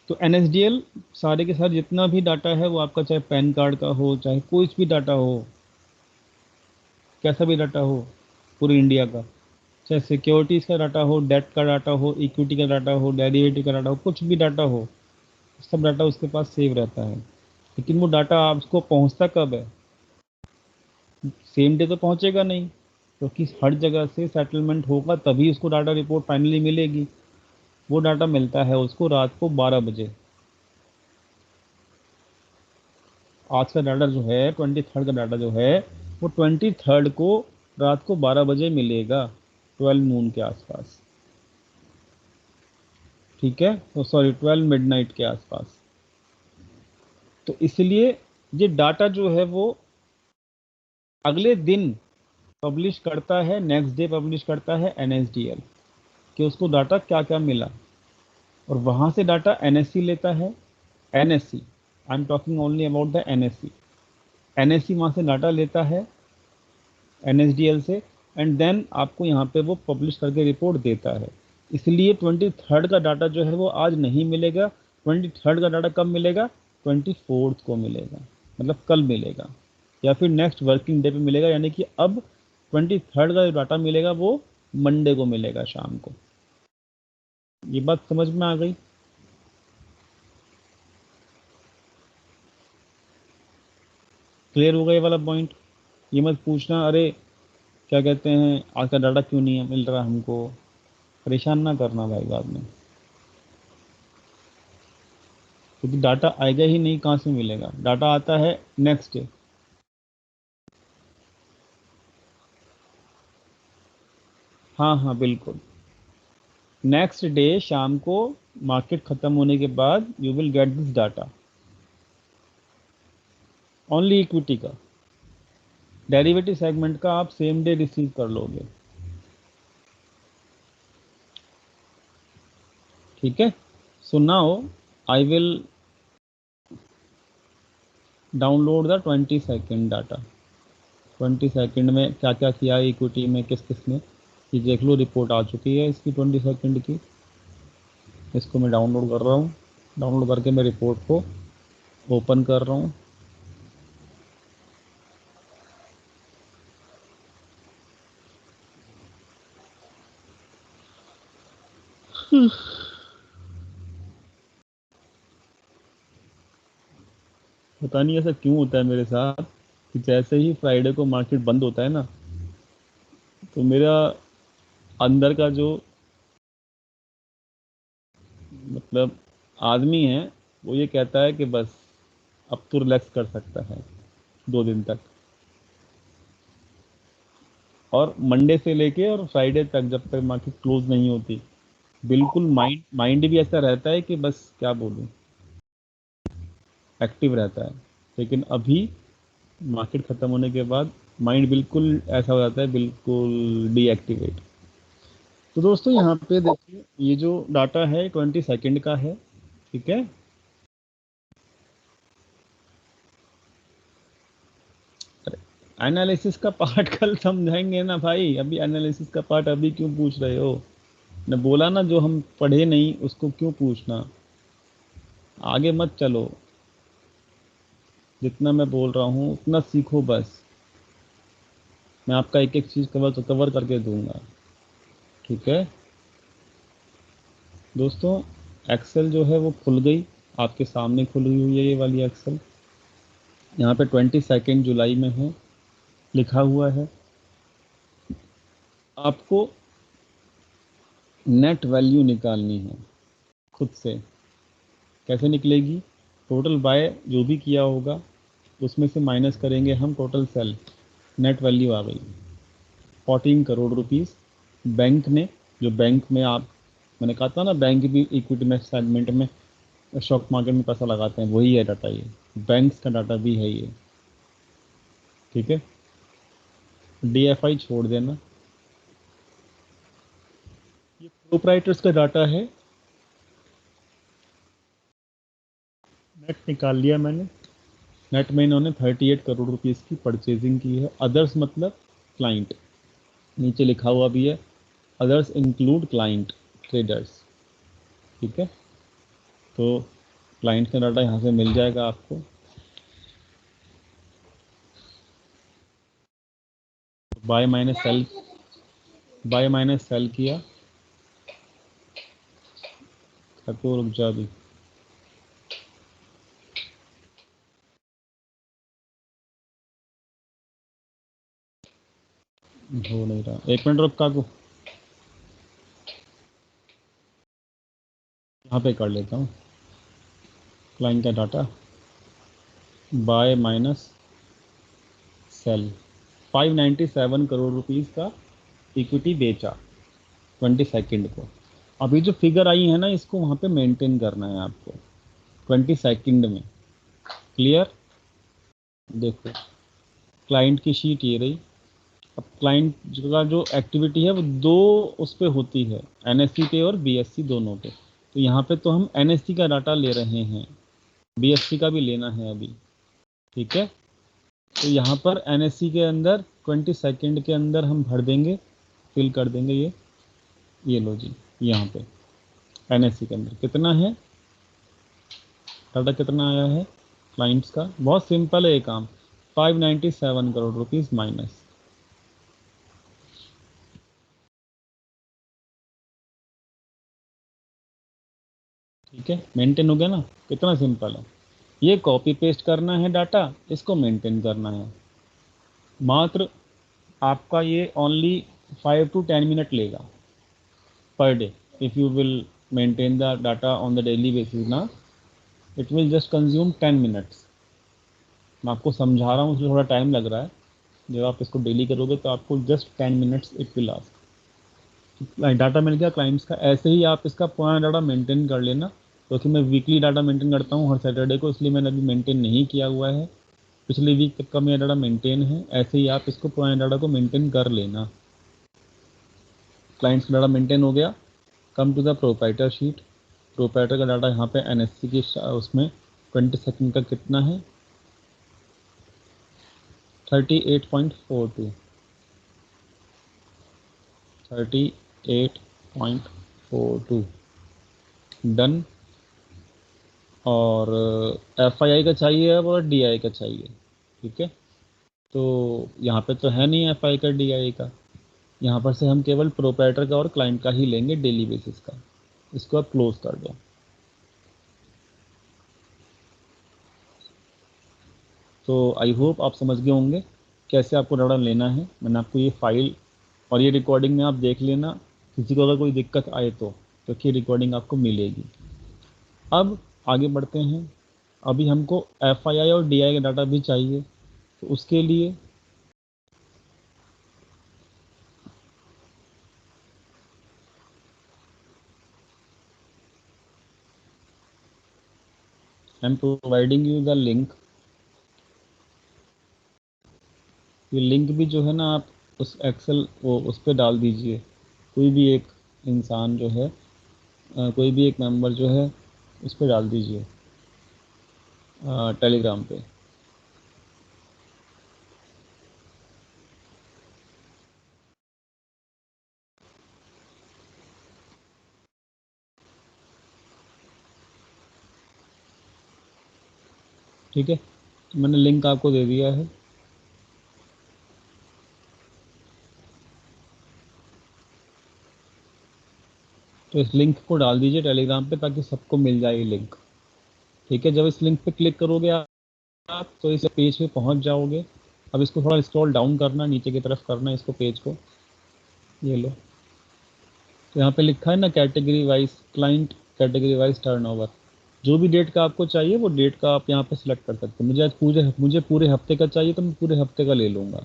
तो NSDL सारे के सारे जितना भी डाटा है वो आपका, चाहे पैन कार्ड का हो, चाहे कोई भी डाटा हो, कैसा भी डाटा हो पूरी इंडिया का, चाहे सिक्योरिटीज़ का डाटा हो, डेट का डाटा हो, इक्विटी का डाटा हो, डेरिवेटिव का डाटा हो, कुछ भी डाटा हो, सब डाटा उसके पास सेव रहता है। लेकिन वो डाटा आपको पहुंचता कब है, सेम डे तो पहुंचेगा नहीं, क्योंकि हर जगह से सेटलमेंट होगा तभी उसको डाटा रिपोर्ट फाइनली मिलेगी। वो डाटा मिलता है उसको रात को 12 बजे। आज का डाटा जो है 23rd का डाटा जो है वो 23rd को रात को 12 बजे मिलेगा, 12 नून के आसपास। ठीक है, तो सॉरी 12 मिडनाइट के आसपास। तो इसलिए ये डाटा जो है वो अगले दिन पब्लिश करता है, नेक्स्ट डे पब्लिश करता है NSDL, कि उसको डाटा क्या क्या मिला। और वहाँ से डाटा NSE लेता है। NSE, I am talking only about the NSE। NSE वहाँ से डाटा लेता है NSDL से, एंड देन आपको यहाँ पे वो पब्लिश करके रिपोर्ट देता है। इसलिए 23rd का डाटा जो है वो आज नहीं मिलेगा। 23rd का डाटा कब मिलेगा, 24th को मिलेगा, मतलब कल मिलेगा, या फिर नेक्स्ट वर्किंग डे पे मिलेगा। यानी कि अब 23rd का जो डाटा मिलेगा वो मंडे को मिलेगा शाम को। ये बात समझ में आ गई? क्लियर हो गया ये वाला पॉइंट? ये मत पूछना अरे क्या कहते हैं आज का डाटा क्यों नहीं मिल रहा हमको, परेशान ना करना भाई बाद में, क्योंकि डाटा आएगा ही नहीं, कहाँ से मिलेगा, डाटा आता है नेक्स्ट डे। हाँ हाँ बिल्कुल, नेक्स्ट डे शाम को मार्केट खत्म होने के बाद you will get this data, only equity का। डेरिवेटिव सेगमेंट का आप सेम डे रिसीव कर लोगे। ठीक है, so now I will download the 22nd data. 22nd में क्या क्या किया इक्विटी में, किस किस ने, ये देख लो, रिपोर्ट आ चुकी है इसकी 22nd की। इसको मैं डाउनलोड कर रहा हूँ। डाउनलोड करके मैं रिपोर्ट को ओपन कर रहा हूँ। पता नहीं ऐसा क्यों होता है मेरे साथ, कि जैसे ही फ्राइडे को मार्केट बंद होता है ना, तो मेरा अंदर का जो मतलब आदमी है वो ये कहता है कि बस अब तो रिलैक्स कर सकता है 2 दिन तक। और मंडे से लेके और फ्राइडे तक जब तक मार्केट क्लोज नहीं होती, बिल्कुल माइंड माइंड भी ऐसा रहता है कि बस क्या बोलूं, एक्टिव रहता है। लेकिन अभी मार्केट ख़त्म होने के बाद माइंड बिल्कुल ऐसा हो जाता है, बिल्कुल डीएक्टिवेट। तो दोस्तों यहाँ पे देखिए ये जो डाटा है 22nd का है। ठीक है, एनालिसिस का पार्ट कल समझाएंगे ना भाई, अभी एनालिसिस का पार्ट अभी क्यों पूछ रहे हो? ने बोला ना, जो हम पढ़े नहीं उसको क्यों पूछना, आगे मत चलो। जितना मैं बोल रहा हूँ उतना सीखो बस, मैं आपका एक एक चीज़ कवर करके दूंगा। ठीक है, दोस्तों एक्सेल जो है वो खुल गई, आपके सामने खुली हुई है ये वाली एक्सेल। यहाँ पे 22 जुलाई में है, लिखा हुआ है आपको नेट वैल्यू निकालनी है खुद से। कैसे निकलेगी? टोटल बाय जो भी किया होगा उसमें से माइनस करेंगे हम टोटल सेल, नेट वैल्यू आ गई 14 करोड़ रुपीस। बैंक ने, जो बैंक में आप, मैंने कहा था ना बैंक भी इक्विटी में सेगमेंट में स्टॉक मार्केट में पैसा लगाते हैं, वही है डाटा, ये बैंक्स का डाटा भी है ये। ठीक है, डीएफआई छोड़ देना, ये प्रोप्राइटर्स का डाटा है। नेट निकाल लिया मैंने। नेट में इन्होंने 38 करोड़ रुपीस की परचेजिंग की है। अदर्स मतलब क्लाइंट, नीचे लिखा हुआ भी है अदर्स इंक्लूड क्लाइंट ट्रेडर्स। ठीक है, तो क्लाइंट का डाटा यहाँ से मिल जाएगा आपको। Bye minus cell, bye minus cell किया, तो रुक जा भी, हो नहीं रहा, 1 मिनट रुक काकू, यहाँ पे कर लेता हूँ। क्लाइंट का data bye minus cell, 597 crore rupees का इक्विटी बेचा 22 को। अभी जो फिगर आई है ना, इसको वहाँ पे मेंटेन करना है आपको 22 में। क्लियर? देखो क्लाइंट की शीट ये रही। अब क्लाइंट का जो एक्टिविटी है वो दो उस पे होती है, एनएससी पे और बीएससी दोनों पे। तो यहाँ पे तो हम एनएससी का डाटा ले रहे हैं, बीएससी का भी लेना है अभी। ठीक है, तो यहाँ पर एनएससी के अंदर 22 के अंदर हम भर देंगे, फिल कर देंगे ये लो जी, यहाँ पे एनएससी के अंदर कितना है डाटा, कितना आया है क्लाइंट्स का। बहुत सिंपल है ये काम, 597 करोड़ रुपीस माइनस। ठीक है, मेंटेन हो गया ना, कितना सिंपल है। ये कॉपी पेस्ट करना है डाटा, इसको मेंटेन करना है। मात्र आपका ये ओनली 5 to 10 मिनट लेगा per day. If you will maintain the data on the daily basis ना, it will just consume 10 minutes. मैं आपको समझा रहा हूँ, उसमें थोड़ा टाइम लग रहा है। जब आप इसको डेली करोगे तो आपको just 10 minutes it will last. Data मिल गया क्लाइंट्स का। ऐसे ही आप इसका पुराना डाटा मेंटेन कर लेना, क्योंकि मैं वीकली डाटा मेंटेन करता हूँ हर सैटरडे को, इसलिए मैंने अभी मेंटेन नहीं किया हुआ है। पिछले वीक तक का मेरा डाटा मेंटेन है। ऐसे ही आप इसको पुराने डाटा को मेंटेन कर लेना। क्लाइंट्स का डाटा मेंटेन हो गया। Come to the proprietor sheet. Proprietor का डाटा यहाँ पे एनएससी के उसमें 22 का कितना है, 38.42, 38.42 डन। और एफआईआई का चाहिए अब और डीआई का चाहिए। ठीक है, तो यहाँ पे तो है नहीं एफआई का डीआई का, यहाँ पर से हम केवल प्रोप्राइटर का और क्लाइंट का ही लेंगे डेली बेसिस का। इसको आप क्लोज कर दो। तो आई होप आप समझ गए होंगे कैसे आपको डाटा लेना है। मैंने आपको ये फाइल और ये रिकॉर्डिंग में आप देख लेना, किसी को अगर कोई दिक्कत आए तो, क्योंकि रिकॉर्डिंग आपको मिलेगी। अब आगे बढ़ते हैं। अभी हमको एफआईआई और डीआई का डाटा भी चाहिए, तो उसके लिए I am providing you the link. ये लिंक भी जो है ना, आप उस एक्सेल वो उस पर डाल दीजिए। कोई भी एक इंसान जो है, कोई भी एक मेंबर जो है उस पर डाल दीजिए, टेलीग्राम पे। ठीक है, तो मैंने लिंक आपको दे दिया है। तो इस लिंक को डाल दीजिए टेलीग्राम पे ताकि सबको मिल जाए ये लिंक। ठीक है, जब इस लिंक पे क्लिक करोगे आप तो इस पेज पे पहुंच जाओगे। अब इसको थोड़ा स्क्रॉल डाउन करना, नीचे की तरफ करना इसको, पेज को, ये लो। तो यहाँ पे लिखा है ना category wise client, category wise turnover. जो भी डेट का आपको चाहिए वो डेट का आप यहाँ पे सिलेक्ट कर सकते हो। मुझे पूरे हफ्ते का चाहिए तो मैं पूरे हफ्ते का ले लूँगा।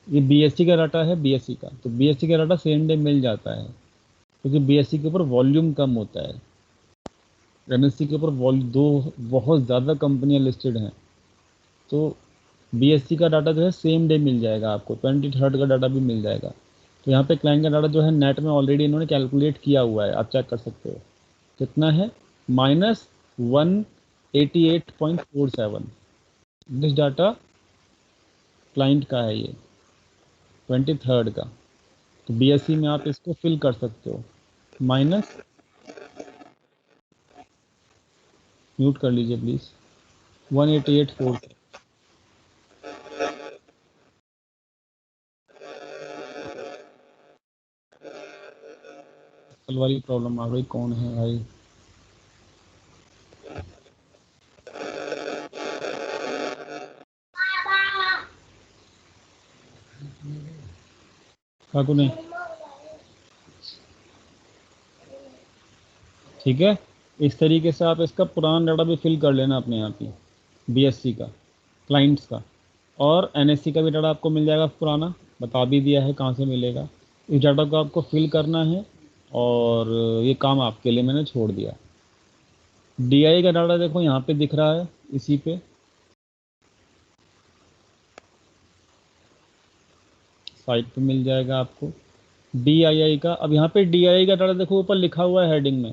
ये बीएससी का डाटा है, बीएससी का, तो बीएससी का डाटा सेम डे मिल जाता है क्योंकि बीएससी के ऊपर वॉल्यूम कम होता है। एमएससी के ऊपर दो बहुत ज़्यादा कंपनियां लिस्टेड हैं, तो बीएससी का डाटा जो है सेम डे मिल जाएगा आपको, 23 का डाटा भी मिल जाएगा। तो यहाँ पे क्लाइंट का डाटा जो है नेट में ऑलरेडी इन्होंने कैलकुलेट किया हुआ है, आप चेक कर सकते हो कितना है, -188.47। दिस डाटा क्लाइंट का है ये 23 का। तो बीएससी में आप इसको फिल कर सकते हो, माइनस, म्यूट कर लीजिए प्लीज, 188.4। कल वाली प्रॉब्लम आ गई, कौन है भाई? काकू नहीं, ठीक है। इस तरीके से आप इसका पुराना डाटा भी फिल कर लेना अपने आप ही, बीएससी का, क्लाइंट्स का, और एनएससी का भी डाटा आपको मिल जाएगा पुराना, बता भी दिया है कहाँ से मिलेगा। इस डाटा को आपको फिल करना है और ये काम आपके लिए मैंने छोड़ दिया। डीआई का डाटा देखो यहाँ पे दिख रहा है, इसी पे साइट पे मिल जाएगा आपको डीआईआई का। अब यहाँ पे डीआईआई का डाटा देखो ऊपर लिखा हुआ है हेडिंग में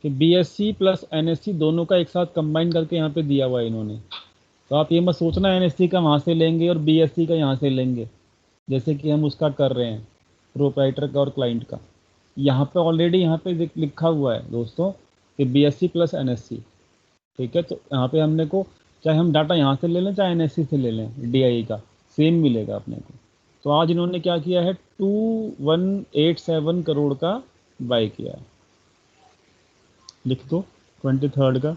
कि बीएससी प्लस एनएससी दोनों का एक साथ कंबाइन करके यहाँ पे दिया हुआ है इन्होंने। तो आप ये मत सोचना एनएससी का वहाँ से लेंगे और बीएससी का यहाँ से लेंगे, जैसे कि हम उसका कर रहे हैं प्रोप्राइटर का और क्लाइंट का। यहाँ पे ऑलरेडी यहाँ पे लिखा हुआ है दोस्तों कि बीएससी प्लस एनएससी। ठीक है, तो यहाँ पे हमने को चाहे हम डाटा यहाँ से ले लें चाहे एनएससी से ले लें, डीआई का सेम मिलेगा अपने को। तो आज इन्होंने क्या किया है, 2187 करोड़ का बाय किया है, लिख दो 23 का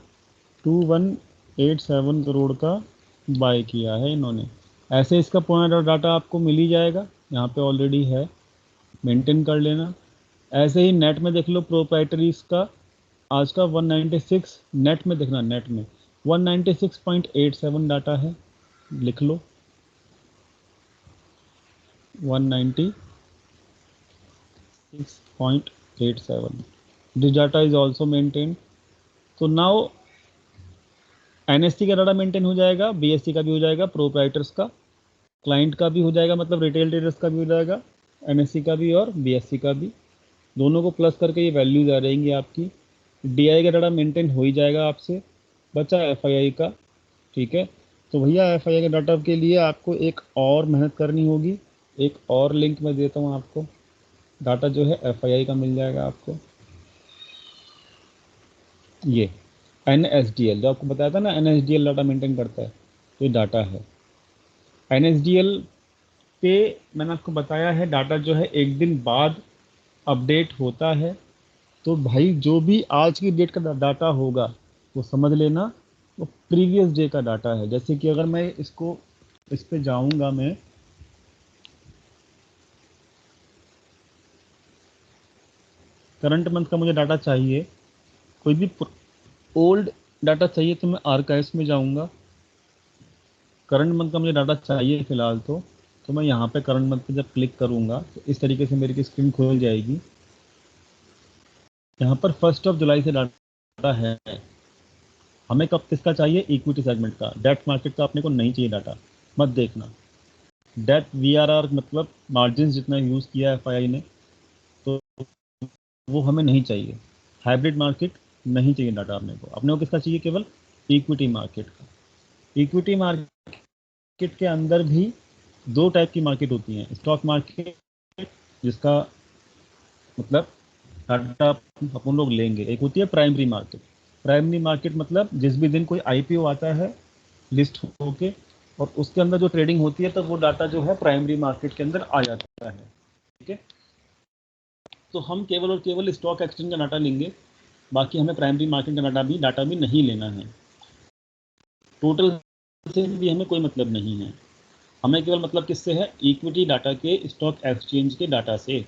2187 करोड़ का बाय किया है इन्होंने। ऐसे इसका पुराना डाटा आपको मिल ही जाएगा, यहाँ पे ऑलरेडी है, मेंटेन कर लेना। ऐसे ही नेट में देख लो प्रोप्राइटरीज का, आज का 196 नेट में देखना, नेट में 196.87 डाटा है, लिख लो 196.87। This data is also maintain. तो नाउ एनएससी का डाटा मेंटेन हो जाएगा, बीएससी का भी हो जाएगा, प्रोप्राइटर्स का, क्लाइंट का भी हो जाएगा, मतलब रिटेल ट्रेडर्स का भी हो जाएगा, एनएससी का भी और बीएससी का भी, दोनों को प्लस करके ये वैल्यूज आ रहेंगी आपकी। डीआई का डाटा मेंटेन हो ही जाएगा आपसे, बचा एफआईआई का। ठीक है, तो भैया एफआईआई के डाटा के लिए आपको एक और मेहनत करनी होगी। एक और लिंक मैं देता हूँ आपको, डाटा जो है एफआईआई का मिल जाएगा आपको। ये एनएसडीएल जो आपको बताया था ना, एनएसडीएल डाटा मेंटेन करता है, तो ये डाटा है एनएसडीएल पे। मैंने आपको बताया है डाटा जो है एक दिन बाद अपडेट होता है। तो भाई जो भी आज की डेट का डाटा होगा वो समझ लेना वो प्रीवियस डे का डाटा है। जैसे कि अगर मैं इसको इस पे जाऊंगा, मैं करंट मंथ का मुझे डाटा चाहिए, कोई भी ओल्ड डाटा चाहिए तो मैं आर्काइव्स में जाऊंगा। करंट मंथ का मुझे डाटा चाहिए फिलहाल, तो मैं यहाँ पे करंट मंथ पे जब क्लिक करूंगा तो इस तरीके से मेरी स्क्रीन खुल जाएगी। यहाँ पर 1 जुलाई से डाटा है। हमें कब किसका चाहिए, इक्विटी सेगमेंट का, डेट मार्केट का अपने को नहीं चाहिए डाटा, मत देखना। डेट वीआरआर मतलब मार्जिन जितना यूज़ किया है एफआईआई ने, तो वो हमें नहीं चाहिए। हाइब्रिड मार्केट नहीं चाहिए डाटा अपने को किसका चाहिए, केवल इक्विटी मार्केट का। इक्विटी मार्केट के अंदर भी दो टाइप की मार्केट होती हैं, स्टॉक मार्केट जिसका मतलब डाटा अपन लोग लेंगे, एक होती है प्राइमरी मार्केट। प्राइमरी मार्केट मतलब जिस भी दिन कोई आईपीओ आता है लिस्ट होके और उसके अंदर जो ट्रेडिंग होती है, तो वो डाटा जो है प्राइमरी मार्केट के अंदर आ जाता है। ठीक है, तो हम केवल और केवल स्टॉक एक्सचेंज का डाटा लेंगे, बाकी हमें प्राइमरी मार्केट का डाटा भी नहीं लेना है। टोटल से भी हमें कोई मतलब नहीं है, हमें केवल मतलब किससे है, इक्विटी डाटा के स्टॉक एक्सचेंज के डाटा से।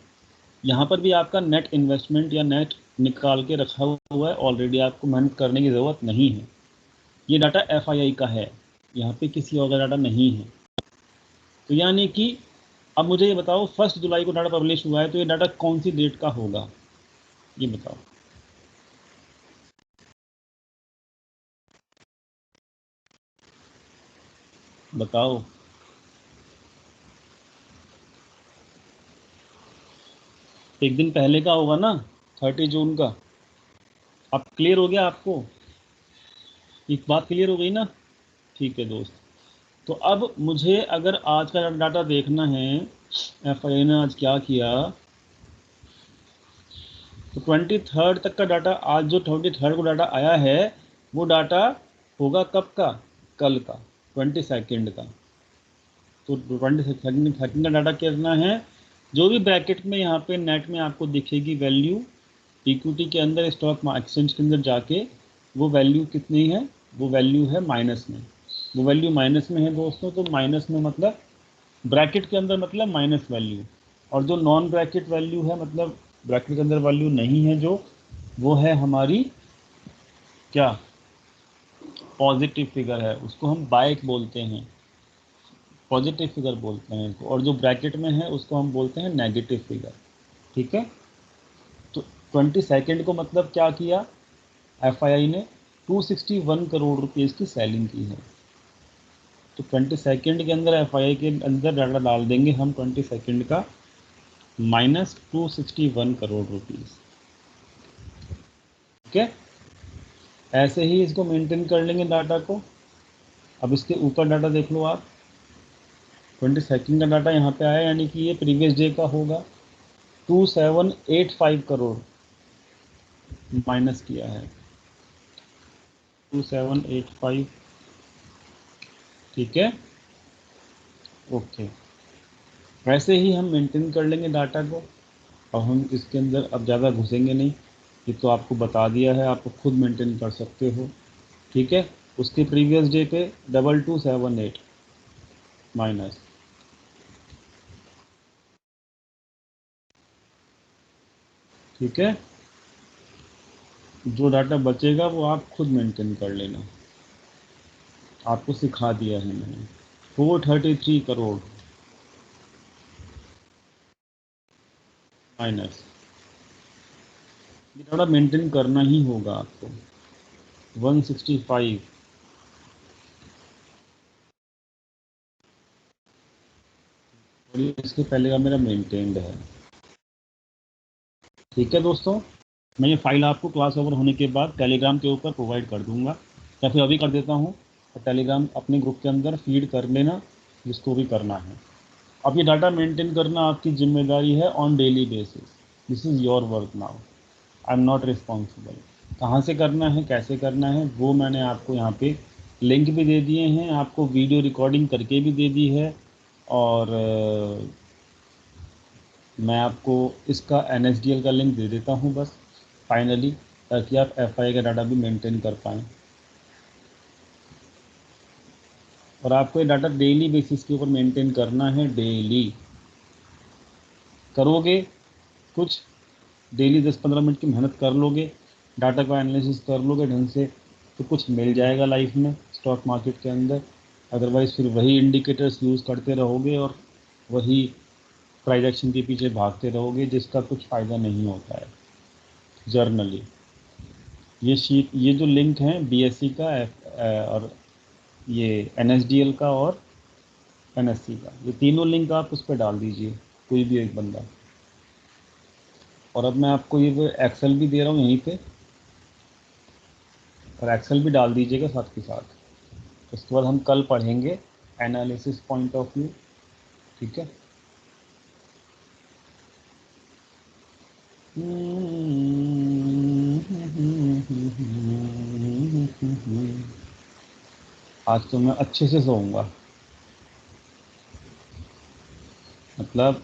यहाँ पर भी आपका नेट इन्वेस्टमेंट या नेट निकाल के रखा हुआ है ऑलरेडी, आपको मेहनत करने की ज़रूरत नहीं है। ये डाटा FII का है, यहाँ पे किसी और का डाटा नहीं है। तो यानी कि अब मुझे ये बताओ 1 जुलाई को डाटा पब्लिश हुआ है, तो ये डाटा कौन सी डेट का होगा, ये बताओ। बताओ। एक दिन पहले का होगा ना, 30 जून का। अब क्लियर हो गया आपको, एक बात क्लियर हो गई ना? ठीक है दोस्त। तो अब मुझे अगर आज का डाटा देखना है, FII ने आज क्या किया, तो 23 तक का डाटा, आज जो 23 को डाटा आया है, वो डाटा होगा कब का, कल का, 22 का। तो 22 का डाटा कितना है, जो भी ब्रैकेट में यहाँ पे नेट में आपको दिखेगी वैल्यू, इक्विटी के अंदर स्टॉक एक्सचेंज के अंदर जाके वो वैल्यू कितनी है, वो वैल्यू है माइनस में। वो वैल्यू माइनस में है दोस्तों, तो माइनस में मतलब ब्रैकेट के अंदर मतलब माइनस वैल्यू, और जो नॉन ब्रैकेट वैल्यू है मतलब ब्रैकेट के अंदर वैल्यू नहीं है जो, वो है हमारी क्या, पॉजिटिव फिगर है, उसको हम बाइक बोलते हैं, पॉजिटिव फिगर बोलते हैं इसको, और जो ब्रैकेट में है उसको हम बोलते हैं नेगेटिव फिगर। ठीक है। तो 22 को मतलब क्या किया, FII ने 261 करोड़ रुपीज़ की सेलिंग की है। तो 22 के अंदर FII के अंदर डाटा डाल देंगे हम 22 का, -261 करोड़ रुपीज़। ठीक है। ऐसे ही इसको मेंटेन कर लेंगे डाटा को। अब इसके ऊपर डाटा देख लो आप, 22 का डाटा यहाँ पे आया, यानी कि ये प्रीवियस डे का होगा। 2785 करोड़ माइनस किया है, 2785। ठीक है। ओके। वैसे ही हम मेंटेन कर लेंगे डाटा को, और हम इसके अंदर अब ज़्यादा घुसेंगे नहीं, ये तो आपको बता दिया है, आप खुद मेंटेन कर सकते हो। ठीक है। उसके प्रीवियस डे पे 2278 माइनस। ठीक है। जो डाटा बचेगा वो आप खुद मेंटेन कर लेना, आपको सिखा दिया है मैंने। 433 करोड़ माइनस, ये डाटा मेंटेन करना ही होगा आपको। 165, और ये इसके पहले का मेरा मेंटेन्ड है। ठीक है दोस्तों, मैं ये फाइल आपको क्लास ओवर होने के बाद टेलीग्राम के ऊपर प्रोवाइड कर दूंगा, या फिर अभी कर देता हूँ, और टेलीग्राम अपने ग्रुप के अंदर फीड कर लेना जिसको भी करना है। अब ये डाटा मेंटेन करना आपकी जिम्मेदारी है on daily basis, this is your work now, I am not responsible. कहाँ से करना है, कैसे करना है, वो मैंने आपको यहाँ पे लिंक भी दे दिए हैं, आपको वीडियो रिकॉर्डिंग करके भी दे दी है, और मैं आपको इसका NSDL का लिंक दे देता हूँ बस फाइनली, ताकि आप FII का डाटा भी मेंटेन कर पाएँ। और आपको ये डाटा डेली बेसिस के ऊपर मेंटेन करना है, डेली करोगे कुछ, डेली 10-15 मिनट की मेहनत कर लोगे, डाटा का एनालिसिस कर लोगे ढंग से, तो कुछ मिल जाएगा लाइफ में स्टॉक मार्केट के अंदर। अदरवाइज़ फिर वही इंडिकेटर्स यूज़ करते रहोगे और वही प्राइस एक्शन के पीछे भागते रहोगे, जिसका कुछ फ़ायदा नहीं होता है जर्नली। ये जो लिंक है BSE का, और ये NSDL का और NSE का, ये तीनों लिंक आप उस पर डाल दीजिए, कोई भी एक बंदा। और अब मैं आपको ये एक्सेल भी दे रहा हूँ यहीं पे, और एक्सेल भी डाल दीजिएगा साथ के साथ। उसके बाद हम कल पढ़ेंगे एनालिसिस पॉइंट ऑफ व्यू। ठीक है। आज तो मैं अच्छे से सोऊंगा, मतलब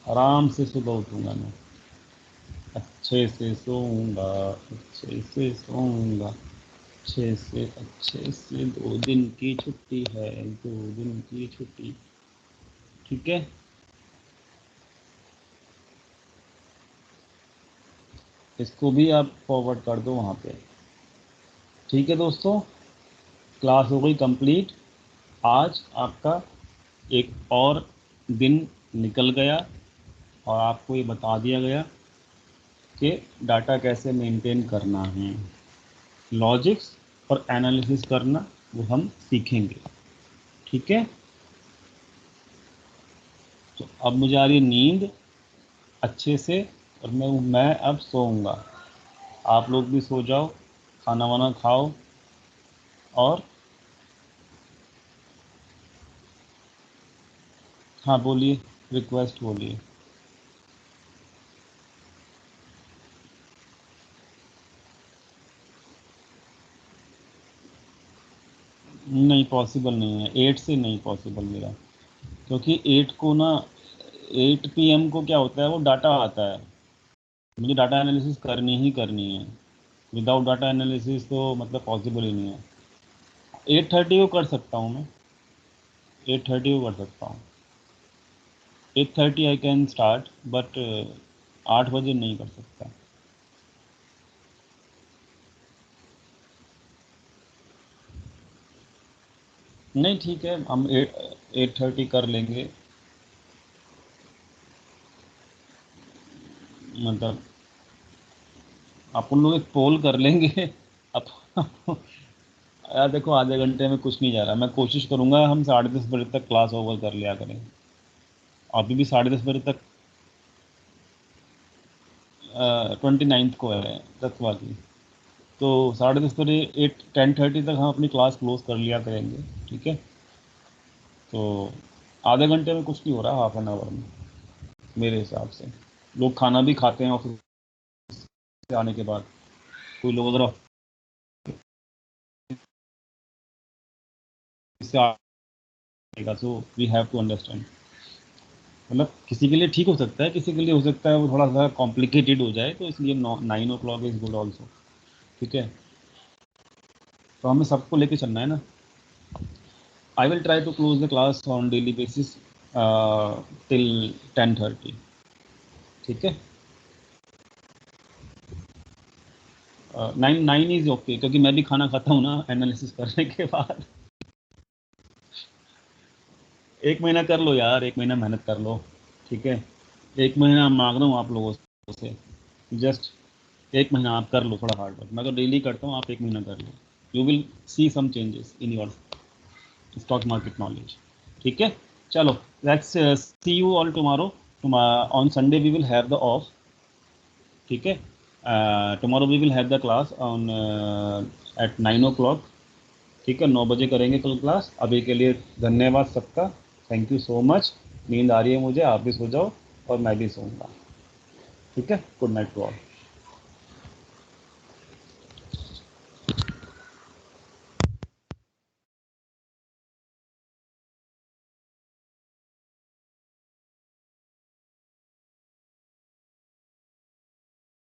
आराम से सुबह उठूंगा मैं। अच्छे से सोऊंगा, अच्छे से सोऊंगा, अच्छे से 2 दिन की छुट्टी है, 2 दिन की छुट्टी। ठीक है, इसको भी आप फॉरवर्ड कर दो वहाँ पे। ठीक है दोस्तों, क्लास हो गई कंप्लीट। आज आपका एक और दिन निकल गया और आपको ये बता दिया गया कि डाटा कैसे मेंटेन करना है, लॉजिक्स और एनालिसिस करना वो हम सीखेंगे। ठीक है, तो अब मुझे आ रही है नींद अच्छे से, और मैं अब सोऊंगा। आप लोग भी सो जाओ, खाना वाना खाओ। और हाँ बोलिए, रिक्वेस्ट बोलिए। नहीं, पॉसिबल नहीं है, 8 से नहीं पॉसिबल मेरा, क्योंकि 8 को ना, 8 PM को क्या होता है, वो डाटा आता है, मुझे डाटा एनालिसिस करनी ही करनी है। विदाउट डाटा एनालिसिस तो मतलब पॉसिबल ही नहीं है। 8:30 को कर सकता हूँ मैं, 8:30 को कर सकता हूँ, 8:30 आई कैन स्टार्ट, बट 8 बजे नहीं कर सकता। नहीं ठीक है, हम 8:30 कर लेंगे। मतलब अपन लोग एक पोल कर लेंगे। अब यार देखो, आधे घंटे में कुछ नहीं जा रहा, मैं कोशिश करूंगा हम 10:30 बजे तक क्लास ओवर कर लिया करें। अभी भी 10:30 बजे तक 29 को है 10वां की, तो 10:30 बजे 10:30 तक हम अपनी क्लास क्लोज कर लिया करेंगे। ठीक है, तो आधे घंटे में कुछ नहीं हो रहा, हाफ एन आवर में मेरे हिसाब से। लोग खाना भी खाते हैं ऑफिस से आने के बाद, कोई लोग अगर ऑफिस से आएगा, so we have to understand. मतलब किसी के लिए ठीक हो सकता है, किसी के लिए हो सकता है वो थोड़ा सा कॉम्प्लिकेटेड हो जाए, तो इसलिए 9 o'clock इज गुड ऑल्सो। ठीक है, तो हमें सबको लेके चलना है ना। I will try to close the class on daily basis till 10:30। ठीक है, 9 इज ओके, क्योंकि मैं भी खाना खाता हूँ ना एनालिसिस करने के बाद। 1 महीना कर लो यार, 1 महीना मेहनत कर लो। ठीक है, 1 महीना मांग रहा हूँ आप लोगों से, जस्ट 1 महीना आप कर लो थोड़ा हार्ड वर्क। मैं तो डेली करता हूँ, आप 1 महीना कर लो, you will see some changes in your stock market knowledge. ठीक है, चलो, let's see you all tomorrow. On Sunday we will have the off. ठीक है, tomorrow we will have the class on at 9 o'clock। ठीक है, 9 बजे करेंगे कल क्लास। अभी के लिए धन्यवाद सबका, थैंक यू सो मच। नींद आ रही है मुझे, आप भी सो जाओ और मैं भी सोऊंगा। ठीक है, गुड नाइट टू ऑल।